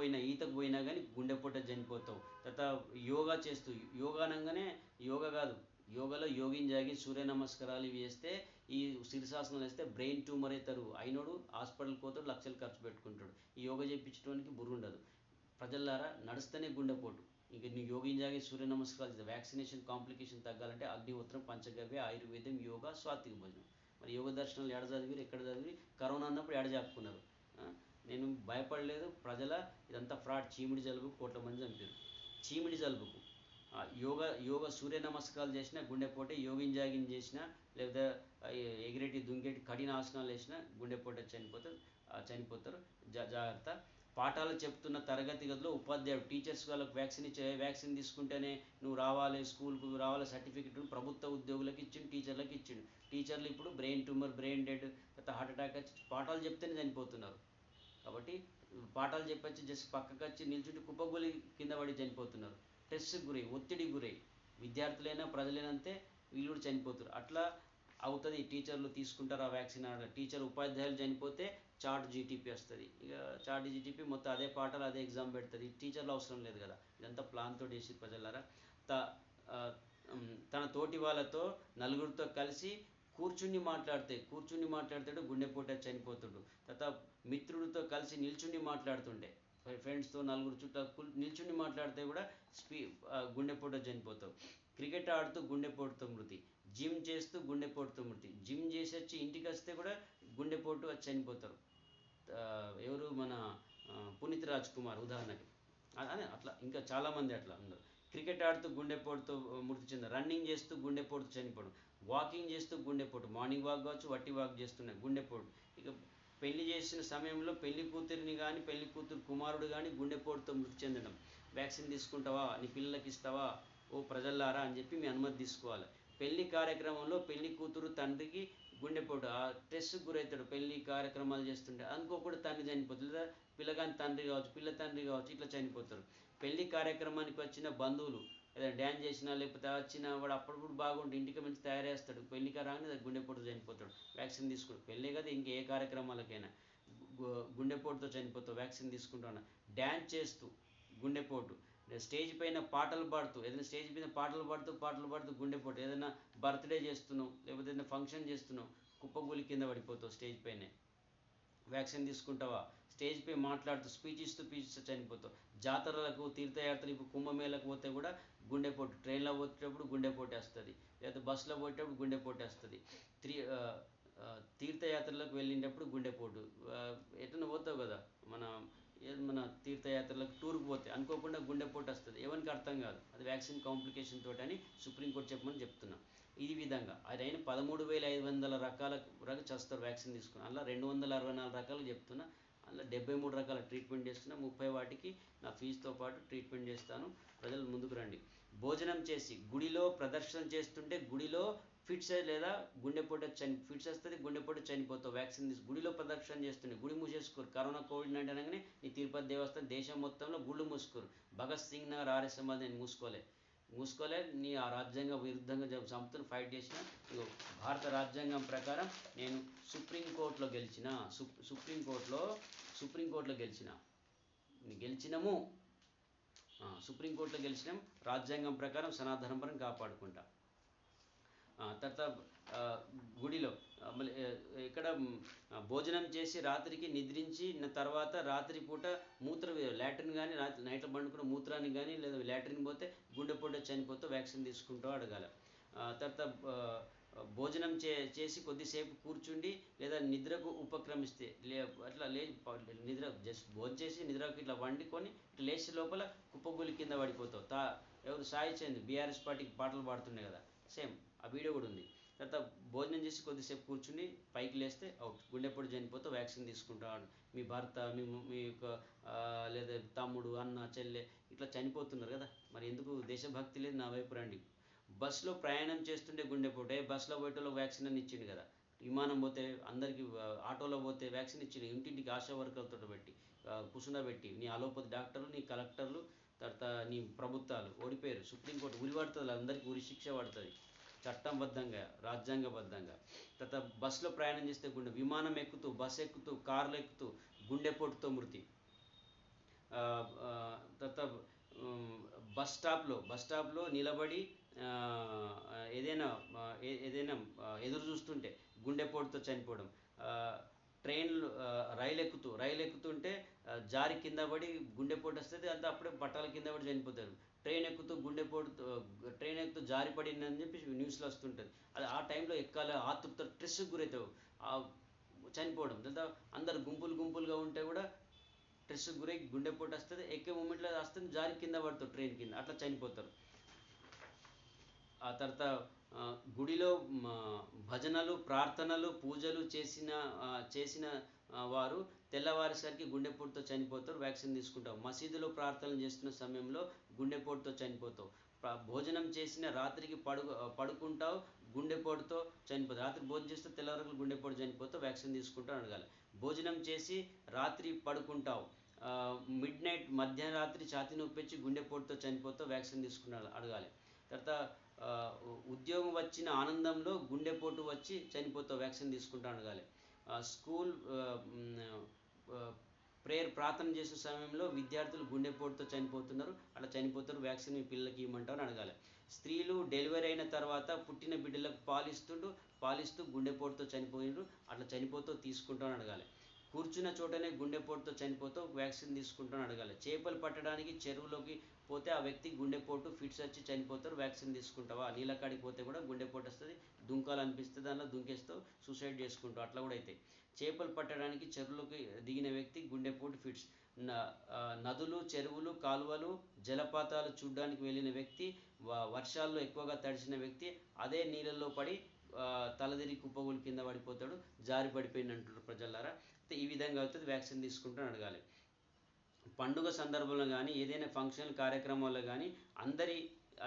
పోయినా కానీ గుండెపోట చనిపోతావు. తర్వాత యోగా చేస్తూ, యోగా అనగానే యోగా కాదు, యోగాలో యోగిన్ జాగి సూర్య నమస్కారాలు ఇవి చేస్తే, ఈ శీర్షాసనాలు వేస్తే బ్రెయిన్ ట్యూమర్ అవుతారు. అయినోడు హాస్పిటల్కి పోతాడు, లక్షలు ఖర్చు పెట్టుకుంటాడు. ఈ యోగా చేయించడానికి బుర్ర ఉండదు. ప్రజలారా నడుస్తేనే గుండెపోటు. ఇంక నీ యోగిన్ జాగి సూర్య నమస్కారాలు చేస్తే వ్యాక్సినేషన్ కాంప్లికేషన్ తగ్గాలంటే అగ్నిహోత్రం, పంచగవ్య, ఆయుర్వేదం, యోగా, సాత్విక భోజనం. మరి యోగ దర్శనాలు ఎడ చదివి ఎక్కడ చదివి కరోనా అన్నప్పుడు ఎడ చెప్పుకున్నారు. నేను భయపడలేదు. ఇదంతా ఫ్రాడ్. చీమిడి జలుబు కోట్ల మంది చంపారు. చీమిడి జలుబుకు యోగా సూర్య నమస్కారాలు చేసినా గుండెపోటే, యోగిన్ జాగిన్ చేసినా లేదా ఎగిరెటి దుంగేటి కఠిన ఆసనాలు వేసినా గుండెపోటే చనిపోతారు. జాగ్రత్త. పాఠాలు చెప్తున్న తరగతి గదిలో ఉపాధ్యాయుడు, టీచర్స్ వాళ్ళకి వ్యాక్సిన్ తీసుకుంటేనే నువ్వు రావాలి, స్కూల్కు రావాలి, సర్టిఫికెట్ ప్రభుత్వ ఉద్యోగులకు ఇచ్చిండు, టీచర్లకు ఇచ్చిండు. టీచర్లు ఇప్పుడు brain tumour, brain dead, heart attack వచ్చి పాఠాలు చెప్తేనే చనిపోతున్నారు. కాబట్టి పాఠాలు చెప్పొచ్చి జస్ట్ పక్కకు వచ్చి నిల్చుంటే కుప్పగూలి కింద పడి చనిపోతున్నారు. స్ట్రెస్కి గురై, ఒత్తిడికి గురై, విద్యార్థులైనా ప్రజలైనంతే వీళ్ళు కూడా చనిపోతారు. అట్లా అవుతుంది. టీచర్లు తీసుకుంటారు ఆ వ్యాక్సిన్. టీచర్ ఉపాధ్యాయులు చనిపోతే చాట్ జీటీపీ వస్తుంది. ఇక చాట్ జీటీపీ మొత్తం అదే పాఠాలు అదే ఎగ్జామ్ పెడుతుంది. టీచర్లు అవసరం లేదు కదా. ఇదంతా ప్లాన్తో చేసి ప్రజలారా. తన తోటి వాళ్ళతో నలుగురితో కలిసి కూర్చుని మాట్లాడితే గుండెపోటు చనిపోతుడు. తర్వాత మిత్రుడితో కలిసి నిల్చుని మాట్లాడుతుండే, ఫ్రెండ్స్తో నలుగురు చుట్టూ నిల్చుని మాట్లాడితే కూడా గుండెపోటు చనిపోతావు. క్రికెట్ ఆడుతూ గుండెపోటుతో మృతి, జిమ్ చేస్తూ గుండెపోటుతో మృతి, జిమ్ చేసి వచ్చి ఇంటికి వస్తే కూడా గుండెపోటు వచ్చి చనిపోతారు. ఎవరు మన పునీత్ రాజ్ కుమార్ ఉదాహరణకి. అట్లా ఇంకా చాలామంది అట్లా ఉన్నారు. క్రికెట్ ఆడుతూ గుండెపోటుతో మృతి చెందారు. రన్నింగ్ చేస్తూ గుండెపోటు చనిపోవడం, వాకింగ్ చేస్తూ గుండెపోటు, మార్నింగ్ వాక్ కావచ్చు, వట్టి వాక్ చేస్తున్నాయి గుండెపోటు. ఇక పెళ్లి చేసిన సమయంలో పెళ్లి కూతురిని కానీ పెళ్లి కూతురు కుమారుడు కానీ గుండెపోటుతో మృతి చెందడం. వ్యాక్సిన్ తీసుకుంటావా, నీ పిల్లలకి ఇస్తావా, ఓ ప్రజల్లారా అని చెప్పి మీ అనుమతి తీసుకోవాలి. పెళ్లి కార్యక్రమంలో పెళ్లి కూతురు తండ్రికి గుండెపోటు, ఆ స్ట్రెస్కి గురవుతాడు. పెళ్లి కార్యక్రమాలు చేస్తుంటే అనుకోకుండా తండ్రి చనిపోతుంది, లేదా పిల్లగాని తండ్రి కావచ్చు, పిల్ల తండ్రి కావచ్చు, ఇట్లా చనిపోతారు. పెళ్లి కార్యక్రమానికి వచ్చిన బంధువులు ఏదైనా డ్యాన్స్ చేసినా లేకపోతే వచ్చిన వాడు అప్పుడప్పుడు బాగుంటే ఇంటికి మంచి తయారేస్తాడు, పెళ్లికి రాగానే గుండెపోటుతో చనిపోతాడు. వ్యాక్సిన్ తీసుకుంటాడు. పెళ్ళే కదా ఇంకే కార్యక్రమాలకైనా గుండెపోటుతో చనిపోతావు వ్యాక్సిన్ తీసుకుంటాను. డ్యాన్స్ చేస్తూ గుండెపోటు, స్టేజ్ పైన పాటలు పాడుతూ పాటలు పాడుతూ గుండెపోటు. ఏదైనా బర్త్డే చేస్తున్నావు లేకపోతే ఏదైనా ఫంక్షన్ చేస్తున్నావు, కుప్పగూలి కింద పడిపోతావు స్టేజ్ పైనే. వ్యాక్సిన్ తీసుకుంటావా? స్టేజ్ పై మాట్లాడుతూ స్పీచ్ ఇస్తూ చనిపోతావు. జాతరలకు, తీర్థయాత్రలు, ఇప్పుడు కుంభమేళకు పోతే కూడా గుండెపోటు, ట్రైన్లో పోయేటప్పుడు గుండెపోటు వస్తుంది, లేదా బస్సులో పోయేటప్పుడు గుండెపోటు వస్తుంది. తీర్థయాత్రలకు వెళ్ళినప్పుడు గుండెపోటు. ఎట్లా పోతావు కదా మన తీర్థయాత్రలకు, టూర్కి పోతే అనుకోకుండా గుండెపోటు వస్తుంది. ఎవరికి అర్థం కాదు, అది వ్యాక్సిన్ కాంప్లికేషన్ తోటి అని సుప్రీంకోర్టు చెప్పమని చెప్తున్నా. ఈ విధంగా అదైనా 13,500 రకాల వరకు చేస్తారు వ్యాక్సిన్ తీసుకుని. అలా 264 రకాలు చెప్తున్నా. అలా 73 రకాల ట్రీట్మెంట్ చేస్తున్నా. 30 వాటికి నా ఫీజుతో పాటు ట్రీట్మెంట్ చేస్తాను. ప్రజలు ముందుకు రండి. భోజనం చేసి గుడిలో ప్రదర్శన చేస్తుంటే గుడిలో ఫిట్స్ లేదా గుండెపోటు ఫిట్స్ వస్తుంది, గుండెపోటు చనిపోతావు. వ్యాక్సిన్ గుడిలో ప్రదర్శన చేస్తుండే గుడి మూసేసుకోరు. కరోనా కోవిడ్-19 అనగానే నీ తిరుపతి దేవస్థానం దేశం మొత్తంలో గుళ్ళు మూసుకోరు. భగత్ సింగ్ నగర్ ఆర్ఎస్ సమాజ్ నేను మూసుకోలే. నీ ఆ రాజ్యాంగ విరుద్ధంగా సంస్థను ఫైట్ చేసిన. భారత రాజ్యాంగం ప్రకారం నేను సుప్రీంకోర్టులో గెలిచిన. సుప్రీంకోర్టులో గెలిచినాము. సుప్రీంకోర్టులో గెలిచినాం. రాజ్యాంగం ప్రకారం సనాతన పరం కాపాడుకుంటా. తర్వాత గుడిలో ఇక్కడ భోజనం చేసి రాత్రికి నిద్రించి తర్వాత రాత్రిపూట లాట్రిన్ కానీ నైట్లో పండుకున్న మూత్రానికి కానీ లేదా లాట్రిన్ పోతే గుండెపోటు చనిపోతే వ్యాక్సిన్ తీసుకుంటూ అడగాలి. తర్వాత భోజనం చేసి కొద్దిసేపు కూర్చుండి లేదా నిద్రకు ఉపక్రమిస్తే అట్లా నిద్ర జస్ట్ భోజనం చేసి నిద్రకు ఇట్లా వండుకొని ఇట్లా లేచే లోపల కుప్పగూలి కింద పడిపోతావు. ఎవరు సాయి చంద్ బీఆర్ఎస్ పార్టీకి పాటలు పాడుతుండే కదా, సేమ్ ఆ వీడియో కూడా ఉంది. తర్వాత భోజనం చేసి కొద్దిసేపు కూర్చుని పైకి లేస్తే అవుట్, గుండెపోటు చనిపోతావు, వ్యాక్సిన్ తీసుకుంటావు. మీ భర్త మీ యొక్క లేదా తమ్ముడు అన్న చెల్లె ఇట్లా చనిపోతున్నారు కదా, మరి ఎందుకు దేశభక్తి లేదు? నా వైపు రండి. బస్సులో ప్రయాణం చేస్తుంటే గుండెపోటే, బస్సులో పోయేటోళ్ళకి వ్యాక్సిన్ అని ఇచ్చిండు కదా. విమానం పోతే అందరికీ, ఆటోలో పోతే వ్యాక్సిన్ ఇచ్చిండు. ఇంటింటికి ఆశా వర్కర్లతో పెట్టి కూర్చుండబెట్టి, నీ అలోపతి డాక్టర్లు, నీ కలెక్టర్లు, తర్వాత నీ ప్రభుత్వాలు ఓడిపోయారు. సుప్రీంకోర్టు ఉరి పడుతుంది, అందరికీ ఉరి శిక్ష పడుతుంది చట్టంబద్ధంగా, రాజ్యాంగబద్ధంగా. తర్వాత బస్సులో ప్రయాణం చేస్తే విమానం ఎక్కుతూ, బస్సు ఎక్కుతూ, కార్లు ఎక్కుతూ గుండెపోటుతో మృతి. తర్వాత బస్ స్టాప్లో నిలబడి ఏదైనా ఎదురు చూస్తుంటే గుండెపోటుతో చనిపోవడం. రైలు ఎక్కుతుంటే జారి కింద పడి గుండెపోటు వస్తుంది, అంతా అప్పుడే పట్టాల కింద పడి చనిపోతారు. ట్రైన్ ఎక్కుతూ జారి పడిందని చెప్పి న్యూస్లో వస్తుంటుంది. అది ఆ టైంలో ఎక్కాలి ఆతృత స్ట్రెస్కి గురవుతావు, చనిపోవడం. లేదా అందరు గుంపులుగా ఉంటే కూడా స్ట్రెస్కి గురై గుండెపోటు వస్తుంది, ఎక్కే మూమెంట్లో వస్తుంది, జారి కింద పడతావు ట్రైన్ కింద, అట్లా చనిపోతారు. ఆ తర్వాత గుడిలో భజనలు, ప్రార్థనలు, పూజలు చేసిన వారు తెల్లవారేసరికి గుండెపోటుతో చనిపోతారు, వ్యాక్సిన్ తీసుకుంటావు. మసీదులో ప్రార్థనలు చేస్తున్న సమయంలో గుండెపోటుతో చనిపోతావు. భోజనం చేసిన రాత్రికి పడుకుంటావు, గుండెపోటుతో చనిపోతావు. రాత్రి భోజనం చేస్తే తెల్లవారికి గుండెపోటు చనిపోతావు, వ్యాక్సిన్ తీసుకుంటావు అడగాలి. భోజనం చేసి రాత్రి పడుకుంటావు, మధ్యరాత్రి ఛాతీ నొప్పి వచ్చి గుండెపోటుతో చనిపోతావు, వ్యాక్సిన్ తీసుకున్నాడు అడగాలి. తర్వాత ఉద్యోగం వచ్చిన ఆనందంలో గుండెపోటు వచ్చి చనిపోతావు, వ్యాక్సిన్ తీసుకుంటా అడగాలి. స్కూల్ ప్రార్థన చేసే సమయంలో విద్యార్థులు గుండెపోటుతో చనిపోతున్నారు, అట్లా చనిపోతారు, వ్యాక్సిన్ మీ పిల్లలకి ఇవ్వమంటావు అని అడగాలి. స్త్రీలు డెలివరీ అయిన తర్వాత పుట్టిన బిడ్డలకు పాలిస్తూ గుండెపోటుతో చనిపోయినారు, అట్లా చనిపోతూ తీసుకుంటామని అడగాలి. కూర్చున్న చోటనే గుండెపోటుతో చనిపోతావు, వ్యాక్సిన్ తీసుకుంటామని అడగాలి. చేపలు పట్టడానికి చెరువులోకి పోతే ఆ వ్యక్తి గుండెపోటు ఫిట్స్ వచ్చి చనిపోతారు, వ్యాక్సిన్ తీసుకుంటావా? నీళ్ళకాడికి పోతే కూడా గుండెపోటు వస్తుంది, దుంకాలనిపిస్తుంది, దానిలో దుంకేస్తావు, సూసైడ్ చేసుకుంటావు, అట్లా కూడా అవుతాయి. చేపలు పట్టడానికి చెరువులోకి దిగిన వ్యక్తి గుండెపోటు ఫిట్స్. నదులు, చెరువులు, కాలువలు, జలపాతాలు చూడడానికి వెళ్ళిన వ్యక్తి, వర్షాల్లో ఎక్కువగా తడిసిన వ్యక్తి అదే నీళ్ళల్లో పడి తలదిరి కుప్పగులు కింద పడిపోతాడు, జారి పడిపోయింది అంటారు ప్రజలారా. ఈ విధంగా అవుతుంది, వ్యాక్సిన్ తీసుకుంటాను అడగాలి. పండుగ సందర్భంలో కానీ ఏదైనా ఫంక్షన్ కార్యక్రమాల్లో కానీ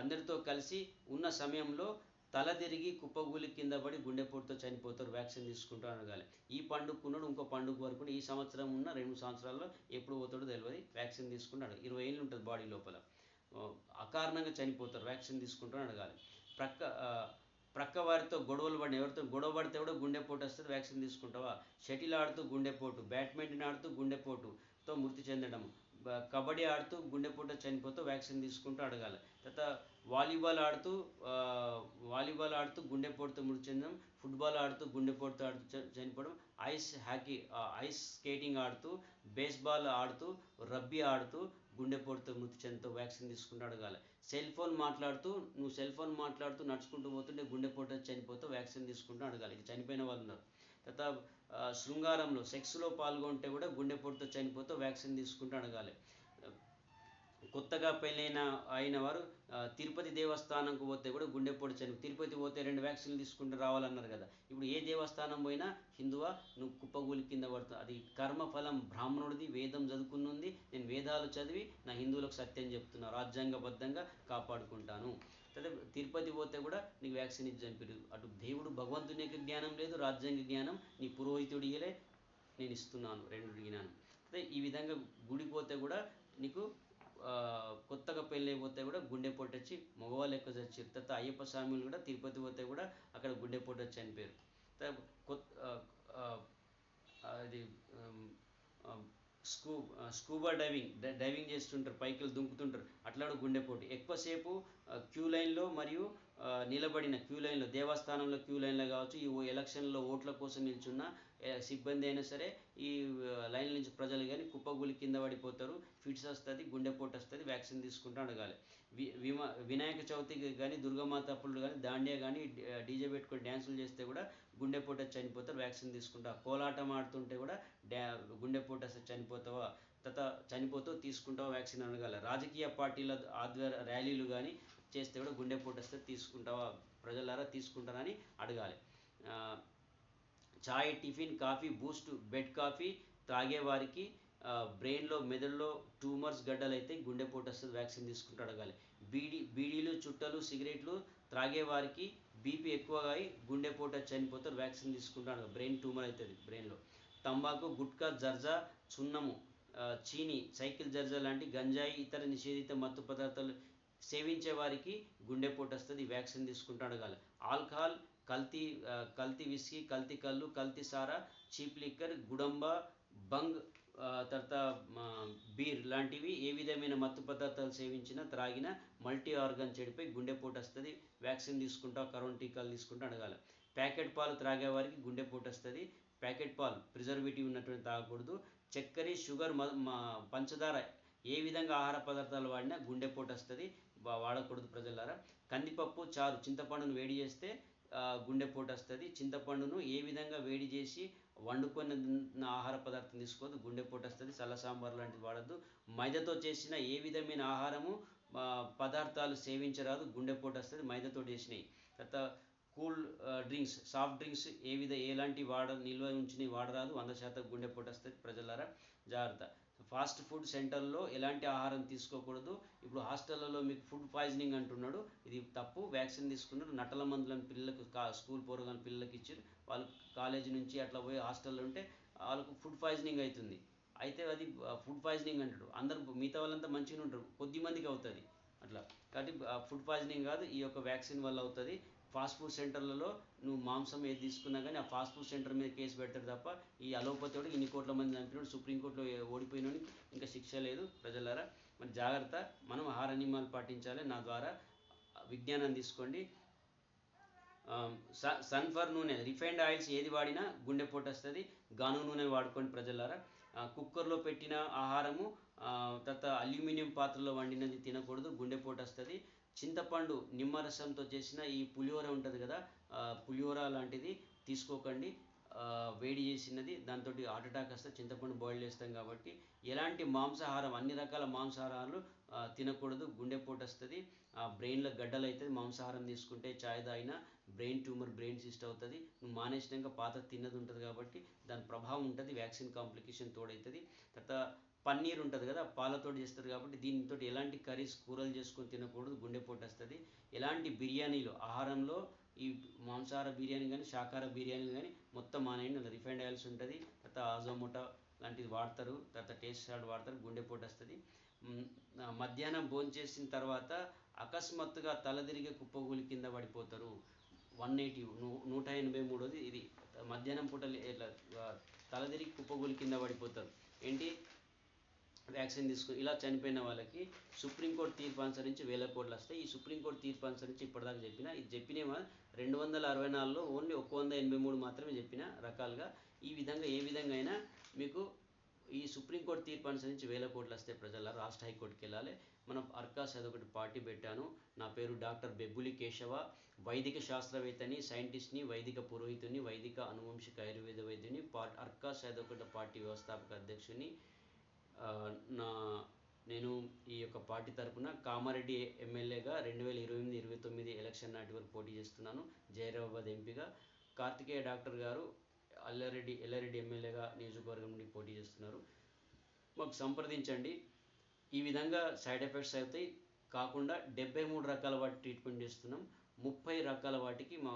అందరితో కలిసి ఉన్న సమయంలో తల తిరిగి కుప్పగూలి కింద పడి గుండెపోటుతో చనిపోతారు, వ్యాక్సిన్ తీసుకుంటారు అడగాలి. ఈ పండుగకున్నాడు ఇంకో పండుగ వరకు, ఈ సంవత్సరం ఉన్న 2 సంవత్సరాల్లో ఎప్పుడు పోతాడో తెలియదు, వ్యాక్సిన్ తీసుకుంటాడు. 20 ఏళ్ళు ఉంటుంది బాడీ లోపల, అకారణంగా చనిపోతారు, వ్యాక్సిన్ తీసుకుంటారు అడగాలి. ప్రక్క వారితో గొడవలు పడిన, ఎవరితో గొడవ పడితే కూడా గుండెపోటు వస్తుంది, వ్యాక్సిన్ తీసుకుంటావా? షటిల్ ఆడుతూ గుండెపోటు, బ్యాడ్మింటన్ ఆడుతూ గుండెపోటుతో మృతి చెందడం, కబడ్డీ ఆడుతూ గుండెపోటు చనిపోతూ వ్యాక్సిన్ తీసుకుంటూ అడగాలి. తర్వాత వాలీబాల్ ఆడుతూ గుండెపోటుతో మృతి చెందడం, ఫుట్బాల్ ఆడుతూ గుండెపోటుతో చనిపోవడం, ఐస్ స్కేటింగ్ ఆడుతూ, బేస్బాల్ ఆడుతూ, రబ్బీ ఆడుతూ గుండెపోటుతో మృతి చెందుతూ వ్యాక్సిన్ తీసుకుంటూ అడగాలి. సెల్ ఫోన్ మాట్లాడుతూ నడుచుకుంటూ పోతుంటే గుండెపోటు చనిపోతూ వ్యాక్సిన్ తీసుకుంటూ అడగాలి. ఇది చనిపోయిన వాళ్ళు ఉన్నారు. తర్వాత శృంగారంలో సెక్స్లో పాల్గొంటే కూడా గుండెపోటుతో చనిపోతూ వ్యాక్సిన్ తీసుకుంటూ అడగాలి. కొత్తగా అయిన వారు తిరుపతి దేవస్థానంకు పోతే కూడా గుండెపోటు తిరుపతి పోతే 2 వ్యాక్సిన్లు తీసుకుంటూ రావాలన్నారు కదా. ఇప్పుడు ఏ దేవస్థానం పోయినా హిందువా నువ్వు కుప్పగూలి కింద పడుతుంది, అది కర్మఫలం బ్రాహ్మణుడిది, వేదం చదువుకున్నది, నేను వేదాలు చదివి నా హిందువులకు సత్యం చెప్తున్నా, రాజ్యాంగబద్ధంగా కాపాడుకుంటాను. తిరుపతి పోతే కూడా నీకు వ్యాక్సిన్ ఇచ్చి చంపారు. అటు దేవుడు భగవంతుని యొక్క జ్ఞానం లేదు, రాజ్యాంగ జ్ఞానం నీ పురోహితుడియలే నేను ఇస్తున్నాను, 2 జ్ఞానం. ఈ విధంగా గుడిపోతే కూడా నీకు కొత్తగా పెళ్ళైపోతే కూడా గుండెపోటు వచ్చి మగవాళ్ళు ఎక్కువ చచ్చారు. తర్వాత అయ్యప్ప స్వామిలు కూడా తిరుపతి పోతే కూడా అక్కడ గుండెపోటు వచ్చి చనిపోయారు. అది స్కూబా డైవింగ్ చేస్తుంటారు, పైకి దుంకుతుంటారు, అట్లా కూడా గుండెపోటు. ఎక్కువసేపు క్యూ లైన్లో మరియు నిలబడిన క్యూ లైన్లో, దేవస్థానంలో క్యూ లైన్లో కావచ్చు, ఈ ఎలక్షన్లో ఓట్ల కోసం నిల్చున్న సిబ్బంది అయినా సరే ఈ లైన్ నుంచి ప్రజలు కానీ కుప్పగూలి కింద పడిపోతారు, ఫిట్స్ వస్తుంది, గుండెపోటు వస్తుంది, వ్యాక్సిన్ తీసుకుంటూ అడగాలి. వినాయక చవితికి కానీ, దుర్గమాత అప్పుడు కానీ, దాండియా కానీ డీజే పెట్టుకొని డ్యాన్సులు చేస్తే కూడా గుండెపోటు వచ్చి చనిపోతారు, వ్యాక్సిన్ తీసుకుంటా. కోలాటం ఆడుతుంటే కూడా గుండెపోటు వస్తే చనిపోతావా, చనిపోతూ తీసుకుంటావా వ్యాక్సిన్ అడగాలి. రాజకీయ పార్టీల ఆధ్వర్య ర్యాలీలు కానీ చేస్తే కూడా గుండెపోటు వస్తే తీసుకుంటావా, ప్రజలారా తీసుకుంటారని అడగాలి. చాయ్, tiffin, coffee, Boost, bed coffee తాగేవారికి బ్రెయిన్లో, మెదడులో ట్యూమర్స్ గడ్డలైతే గుండెపోటు వస్తుంది, వ్యాక్సిన్ తీసుకుంటూ అడగాలి. బీడీలు, చుట్టలు, సిగరెట్లు త్రాగేవారికి బీపీ ఎక్కువగా అయి గుండెపోటు చనిపోతారు, వ్యాక్సిన్ తీసుకుంటూ అడగాలి. బ్రెయిన్ ట్యూమర్ అవుతుంది బ్రెయిన్లో. తంబాకు, గుట్కా, జర్జా, చున్నము, చీని, సైకిల్ జర్జా లాంటి గంజాయి, ఇతర నిషేధిత మత్తు పదార్థాలు సేవించే వారికి గుండెపోటు వస్తుంది, వ్యాక్సిన్ తీసుకుంటూ అడగాలి. ఆల్కహాల్, కల్తీ విస్కీ, కల్తీ కళ్ళు, కల్తీ సారా, చీప్ లిక్కర్, గుడంబ, బంగ్, తర్వాత బీర్ లాంటివి ఏ విధమైన మత్తు పదార్థాలు సేవించినా, త్రాగిన మల్టీ ఆర్గన్ చెడిపోయి గుండెపోటు వస్తుంది, వ్యాక్సిన్ తీసుకుంటా, కరోనా టీకాలు తీసుకుంటూ అడగాలి. ప్యాకెట్ పాలు త్రాగే వారికి గుండెపోటు వస్తుంది, ప్యాకెట్ పాలు ప్రిజర్వేటివ్ ఉన్నటువంటి తాగకూడదు. చక్కెర, షుగర్, పంచదార ఏ విధంగా ఆహార పదార్థాలు వాడినా గుండెపోటు వస్తుంది, వాడకూడదు ప్రజలారా. కందిపప్పు చారు, చింతపండును వేడి చేస్తే గుండెపోటు వస్తుంది. చింతపండును ఏ విధంగా వేడి చేసి వండుకున్న ఆహార పదార్థం తీసుకోవద్దు, గుండెపోటు వస్తుంది. చల్ల సాంబార్ లాంటివి వాడద్దు. మైదాతో చేసిన ఏ విధమైన ఆహారము పదార్థాలు సేవించరాదు, గుండెపోటు వస్తుంది, మైదాతో చేసినవి. తర్వాత కూల్ డ్రింక్స్, సాఫ్ట్ డ్రింక్స్ ఎలాంటి నిల్వ ఉంచినవి వాడరాదు, 100% గుండెపోటు వస్తుంది, ప్రజలారా జాగ్రత్త. ఫాస్ట్ ఫుడ్ సెంటర్లో ఎలాంటి ఆహారం తీసుకోకూడదు. ఇప్పుడు హాస్టళ్లలో మీకు ఫుడ్ పాయిజనింగ్ అంటున్నాడు, ఇది తప్పు. వ్యాక్సిన్ తీసుకున్నారు, నట్టల మందులను పిల్లలకు స్కూల్ పోరగాని పిల్లలకి ఇచ్చారు, వాళ్ళు కాలేజీ నుంచి అట్లా పోయి హాస్టల్లో ఉంటే వాళ్ళకు ఫుడ్ పాయిజనింగ్ అవుతుంది. అయితే అది ఫుడ్ పాయిజనింగ్ అంటాడు, అందరు మిగతా వాళ్ళంతా మంచిగా ఉంటారు, కొద్ది మందికి అవుతుంది అట్లా. కాబట్టి ఫుడ్ పాయిజనింగ్ కాదు, ఈ యొక్క వ్యాక్సిన్ వల్ల అవుతుంది. ఫాస్ట్ ఫుడ్ సెంటర్లలో నువ్వు మాంసం ఏది తీసుకున్నా కానీ ఆ ఫాస్ట్ ఫుడ్ సెంటర్ మీద కేసు పెడతాడు తప్ప, ఈ అలోపతివాడు ఇన్ని కోట్ల మంది చంపినాడు, సుప్రీంకోర్టులో ఓడిపోయినాడు, ఇంకా శిక్ష లేదు. ప్రజలారా మరి జాగ్రత్త, మనం ఆహార నియమాలు పాటించాలి. నా ద్వారా విజ్ఞానం తీసుకోండి. సన్ఫ్లవర్ నూనె, రిఫైన్డ్ ఆయిల్స్ ఏది వాడినా గుండెపోటు వస్తుంది, గాను నూనె వాడుకోండి ప్రజలారా. కుక్కర్లో పెట్టిన ఆహారము, తర్వాత అల్యూమినియం పాత్రలో వండినది తినకూడదు, గుండెపోటు వస్తుంది. చింతపండు నిమ్మరసంతో చేసిన ఈ పులిహోర ఉంటుంది కదా, పులిహోర లాంటిది తీసుకోకండి, వేడి చేసినది, దాంతో హార్ట్ అటాక్ వస్తే, చింతపండు బాయిల్ చేస్తాం కాబట్టి. ఎలాంటి మాంసాహారం, అన్ని రకాల మాంసాహారాలు తినకూడదు, గుండెపోటు వస్తుంది, బ్రెయిన్లో గడ్డలు అవుతుంది. మాంసాహారం తీసుకుంటే చాయ్ తాగినా బ్రెయిన్ ట్యూమర్, బ్రెయిన్ సిస్ట్ అవుతుంది. నువ్వు మానేసినాక పాత తిన్నది ఉంటుంది కాబట్టి దాని ప్రభావం ఉంటుంది, వ్యాక్సిన్ కాంప్లికేషన్ తోడవుతుంది. తర్వాత పన్నీర్ ఉంటుంది కదా, పాలతో చేస్తారు కాబట్టి దీనితో ఎలాంటి కర్రీస్, కూరలు చేసుకొని తినకూడదు, గుండెపోటు వస్తుంది. ఎలాంటి బిర్యానీలు, ఆహారంలో ఈ మాంసాహార బిర్యానీ కానీ శాకాహార బిర్యానీ కానీ మొత్తం మానేయండి, అందులో రిఫైండ్ ఆయిల్స్ ఉంటుంది, తర్వాత ఆజోమోటా లాంటిది వాడతారు, తర్వాత టేస్ట్ సాల్ట్ వాడతారు, గుండెపోటు వస్తుంది. మధ్యాహ్నం భోంచేసిన తర్వాత అకస్మాత్తుగా తలదిరిగే కుప్పగూలి కింద పడిపోతారు, 183 ఇది. మధ్యాహ్నం పూట ఇట్లా తలదిరిగి కుప్పగూలి కింద పడిపోతారు, ఏంటి వ్యాక్సిన్ తీసుకుని. ఇలా చనిపోయిన వాళ్ళకి సుప్రీంకోర్టు తీర్పు అనుసరించి 1000 కోట్లు వస్తాయి. ఈ సుప్రీంకోర్టు తీర్పు అనుసరించి ఇప్పటిదాకా చెప్పిన, ఇది చెప్పినేమో 264లో ఓన్లీ 183 మాత్రమే చెప్పిన రకాలుగా. ఈ విధంగా ఏ విధంగా అయినా మీకు ఈ సుప్రీంకోర్టు తీర్పు అనుసరించి 1000 కోట్లు వస్తాయి. ప్రజల రాష్ట్ర హైకోర్టుకి వెళ్ళాలి. మనం అర్కాస్ అదొకటి పార్టీ పెట్టాను. నా పేరు డాక్టర్ బెబ్బులి కేశవ, వైదిక శాస్త్రవేత్తని, సైంటిస్ట్ని, వైదిక పురోహితుని, వైదిక అనువంశిక ఆయుర్వేద వైద్యుని, అర్కాస్ అదొకటి పార్టీ వ్యవస్థాపక అధ్యక్షుని. నేను ఈ యొక్క పార్టీ తరఫున కామారెడ్డి ఎమ్మెల్యేగా 2028-29 ఎలక్షన్ నాటి వరకు పోటీ చేస్తున్నాను, జైరాబాద్ ఎంపీగా. కార్తికేయ డాక్టర్ గారు ఎల్లారెడ్డి ఎమ్మెల్యేగా నియోజకవర్గం నుండి పోటీ చేస్తున్నారు. మాకు సంప్రదించండి. ఈ విధంగా సైడ్ ఎఫెక్ట్స్ అవుతాయి కాకుండా 73 రకాల వాటి ట్రీట్మెంట్ చేస్తున్నాం. 30 రకాల వాటికి మా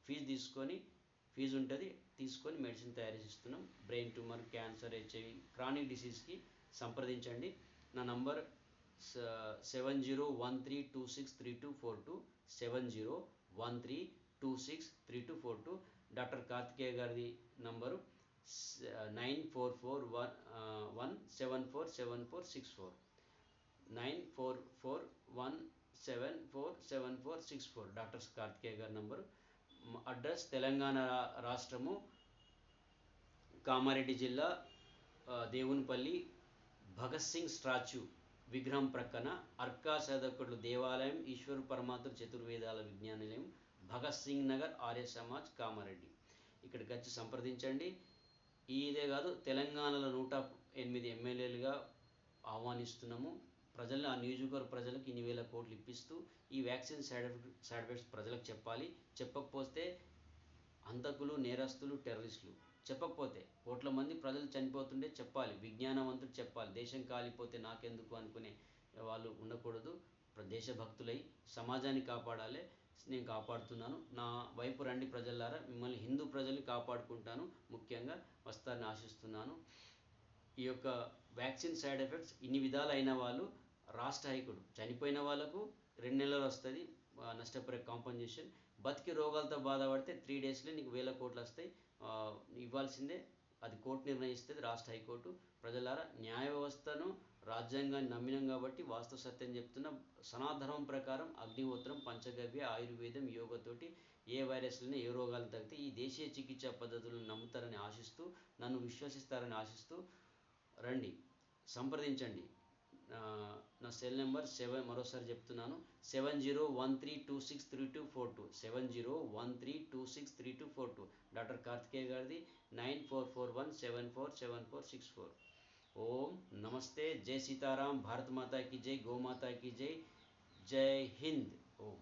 ఫీజు ఉంటుంది, తీసుకొని మెడిసిన్ తయారు చేస్తున్నాం. Brain tumour, cancer, HIV, chronic డిసీజ్కి సంప్రదించండి. నా నంబర్ 7013263242, 7013263242. డాక్టర్ కార్తికేయ గారిది నంబరు 9441747464, 94417464. 7464 డాక్టర్ కార్తికేయ గారి నంబరు. అడ్రస్ తెలంగాణ రాష్ట్రము, కామారెడ్డి జిల్లా, దేవునిపల్లి, భగత్ సింగ్ స్టాచ్యూ విగ్రహం ప్రక్కన అర్కా సాధకుడు దేవాలయం, ఈశ్వర పరమాత్మ చతుర్వేదాల విజ్ఞానాలయం, భగత్ సింగ్ నగర్, ఆర్య సమాజ్, కామారెడ్డి. ఇక్కడికి వచ్చి సంప్రదించండి. ఇదే కాదు, తెలంగాణలో 108 ఎమ్మెల్యేలుగా ఆహ్వానిస్తున్నాము. ప్రజలను, ఆ నియోజకవర్గ ప్రజలకు ఇన్ని వేల కోట్లు ఇప్పిస్తూ ఈ వ్యాక్సిన్ సైడ్ ఎఫెక్ట్స్ ప్రజలకు చెప్పాలి. చెప్పకపోతే హంతకులు, నేరస్తులు, టెర్రరిస్టులు. చెప్పకపోతే కోట్ల మంది ప్రజలు చనిపోతుంటే చెప్పాలి. విజ్ఞానవంతుడు చెప్పాలి. దేశం కాలిపోతే నాకెందుకు అనుకునే వాళ్ళు ఉండకూడదు. దేశభక్తులై సమాజాన్ని కాపాడాలి. నేను కాపాడుతున్నాను. నా వైపు రండి ప్రజలారా. మిమ్మల్ని హిందూ ప్రజల్ని కాపాడుకుంటాను. ముఖ్యంగా వస్తారని ఆశిస్తున్నాను. ఈ యొక్క వ్యాక్సిన్ సైడ్ ఎఫెక్ట్స్ ఇన్ని విధాలు అయిన వాళ్ళు, రాష్ట్ర హైకోర్టు చనిపోయిన వాళ్ళకు 2 నెలలు వస్తుంది నష్టపరిహార కాంపన్సేషన్. బతికి రోగాలతో బాధపడితే 3 డేస్లో నీకు వేల కోట్లు వస్తాయి. ఇవ్వాల్సిందే. అది కోర్టు నిర్ణయిస్తుంది, రాష్ట్ర హైకోర్టు. ప్రజలారా, న్యాయ వ్యవస్థను, రాజ్యాంగాన్ని నమ్మినాం కాబట్టి వాస్తవ సత్యం చెప్తున్నా. సనాతనం ప్రకారం అగ్నిహోత్రం, పంచగవ్య, ఆయుర్వేదం, యోగతోటి ఏ వైరస్లని, ఏ రోగాలను తగ్గితే ఈ దేశీయ చికిత్సా పద్ధతులను నమ్ముతారని ఆశిస్తూ, నన్ను విశ్వసిస్తారని ఆశిస్తూ రండి, సంప్రదించండి. నా సెల్ నెంబర్ మరోసారి చెప్తున్నాను, 7013263242, 7013263242. డాక్టర్ కార్తికేయ గారిది 9441747464. ఓం నమస్తే. జై సీతారాం. భారత్ మాతా की जय, गौ माता की जय. जय हिंद. ओम.